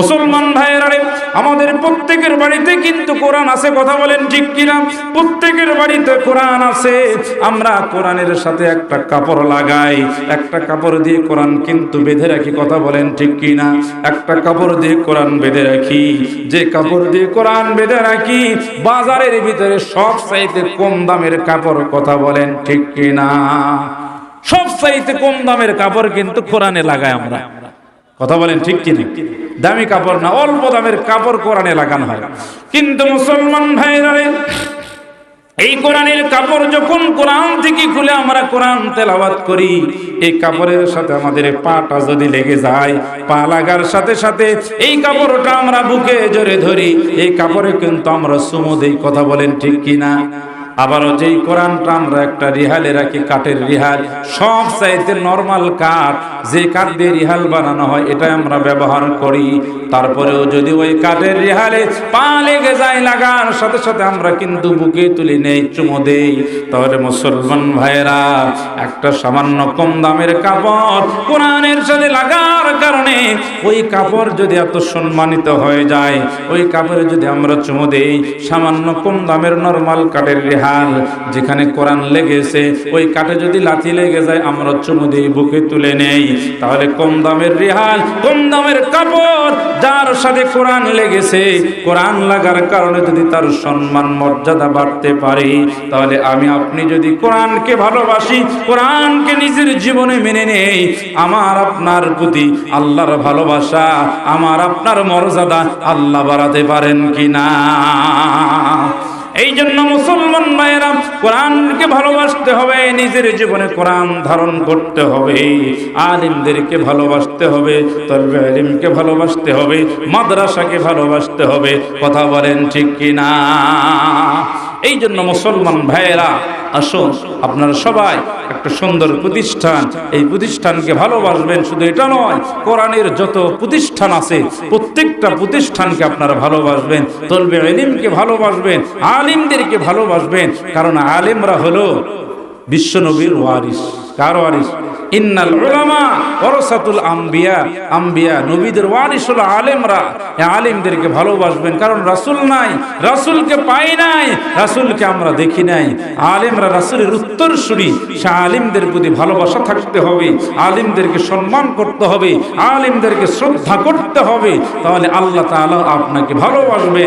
মুসলমান ভাইয়েরা, আমাদের প্রত্যেকের বাড়িতে কিন্তু কোরআন আছে। কথা বলেন ঠিক কিনা? প্রত্যেকের বাড়িতে কোরআন আছে। আমরা কোরআনের সাথে একটা কাপড় লাগাই, একটা কাপড় দিয়ে কোরআন কিন্তু বেঁধে রাখি। কথা বলেন ঠিক কিনা? একটা কাপড় দিয়ে কোরআন বেঁধে রাখি। যে কাপড় দিয়ে কোরআন বেঁধে রাখি, বাজারের ভিতরে সব চাইতে কম দামের কাপড়। কথা বলেন ঠিক কিনা? সব চাইতে কম দামের কাপড় কিন্তু কোরআনে লাগাই আমরা। কথা বলেন ঠিক কিনা? দামি কাপড় না, অল্প দামের কাপড় কোরআনে লাগানো হয়। কিন্তু মুসলমান ভাইরা, এই কোরআনের কাপড় যখন কোরআন থেকে খুলে আমরা কোরআন তেলাওয়াত করি, এই কাপড়ের সাথে আমাদের পাটা যদি লেগে যায়, পা লাগার সাথে সাথে এই কাপড়টা আমরা বুকে জড়ে ধরি, এই কাপড়ে কিন্তু আমরা চুমু দেই। কথা বলেন ঠিক কিনা? আবারও যেই কোরআনটা আমরা একটা রিহালে রাখি, কাঠের রিহাল, সব চাইতে নরমাল কাঠ, যে কাঠ দিয়ে রিহাল বানানো হয়, এটা আমরা ব্যবহার করি। তারপরেও যদি ওই কাঠের রিহালে পা লেগে যায়, লাগার সাথে সাথে আমরা কিন্তু বুকে তুলে নেই, চুমো দেই। তাহলে মুসলমান ভাইয়েরা, একটা সামান্য কম দামের কাপড় কোরআনের সাথে লাগার কারণে ওই কাপড় যদি এত সম্মানিত হয়ে যায়, ওই কাপড়ে যদি আমরা চুমো দেই, সামান্য কম দামের নরমাল কাঠের রিহাল যেখানে কোরআন লেগেছে, ওই কাঠে যদি লাথি লেগে যায়, আমরা চুমু দিয়ে বুকে তুলে নেই। তাহলে কম দামের রিহাল, কম দামের কাপড়, যার সাথে কোরআন লেগেছে, কোরআন লাগার কারণে যদি তার সম্মান মর্যাদা বাড়তে পারে, তাহলে আমি আপনি যদি কোরআনকে ভালোবাসি, কোরআনকে নিজের জীবনে মেনে নেই, আমার আপনার প্রতি আল্লাহর ভালোবাসা, আমার আপনার মর্যাদা আল্লাহ বাড়াতে পারেন কিনা? এই জন্য মুসলমান ভাইয়েরা, কোরআনকে ভালোবাসতে হবে, নিজের জীবনে কোরআন ধারণ করতে হবে, আলিমদেরকে ভালোবাসতে হবে, তলবে ইলমকে ভালোবাসতে হবে, মাদ্রাসাকে ভালোবাসতে হবে। কথা বলেন ঠিক কিনা? এই জন্য মুসলমান ভাইয়েরা, আসুন আপনারা সবাই একটা সুন্দর প্রতিষ্ঠান, এই প্রতিষ্ঠানকে ভালোবাসবেন। শুধু এটা নয়, কোরআনের যত প্রতিষ্ঠান আছে প্রত্যেকটা প্রতিষ্ঠানকে আপনারা ভালোবাসবেন, তলবে ইলমকে ভালোবাসবেন, আলিমদেরকে ভালোবাসবেন। কারণ আলিমরা হলো বিশ্বনবীর ওয়ারিস। কার ওয়ারিস? ইন্নাল উলামা ওয়ারাসাতুল আম্বিয়া, আম্বিয়া নবীদের ওয়ারিস হলো আলেমরা। এই আলেমদেরকে ভালোবাসবেন, কারণ রাসূল নাই, রাসূলকে পাই নাই, রাসূলকে আমরা দেখি নাই। আলেমরা রাসূলের উত্তরসূরি, সে আলেমদের প্রতি ভালোবাসা থাকতে হবে, আলেমদেরকে সম্মান করতে হবে, আলেমদেরকে শ্রদ্ধা করতে হবে। তাহলে আল্লাহ তাআলা আপনাকে ভালোবাসবেন।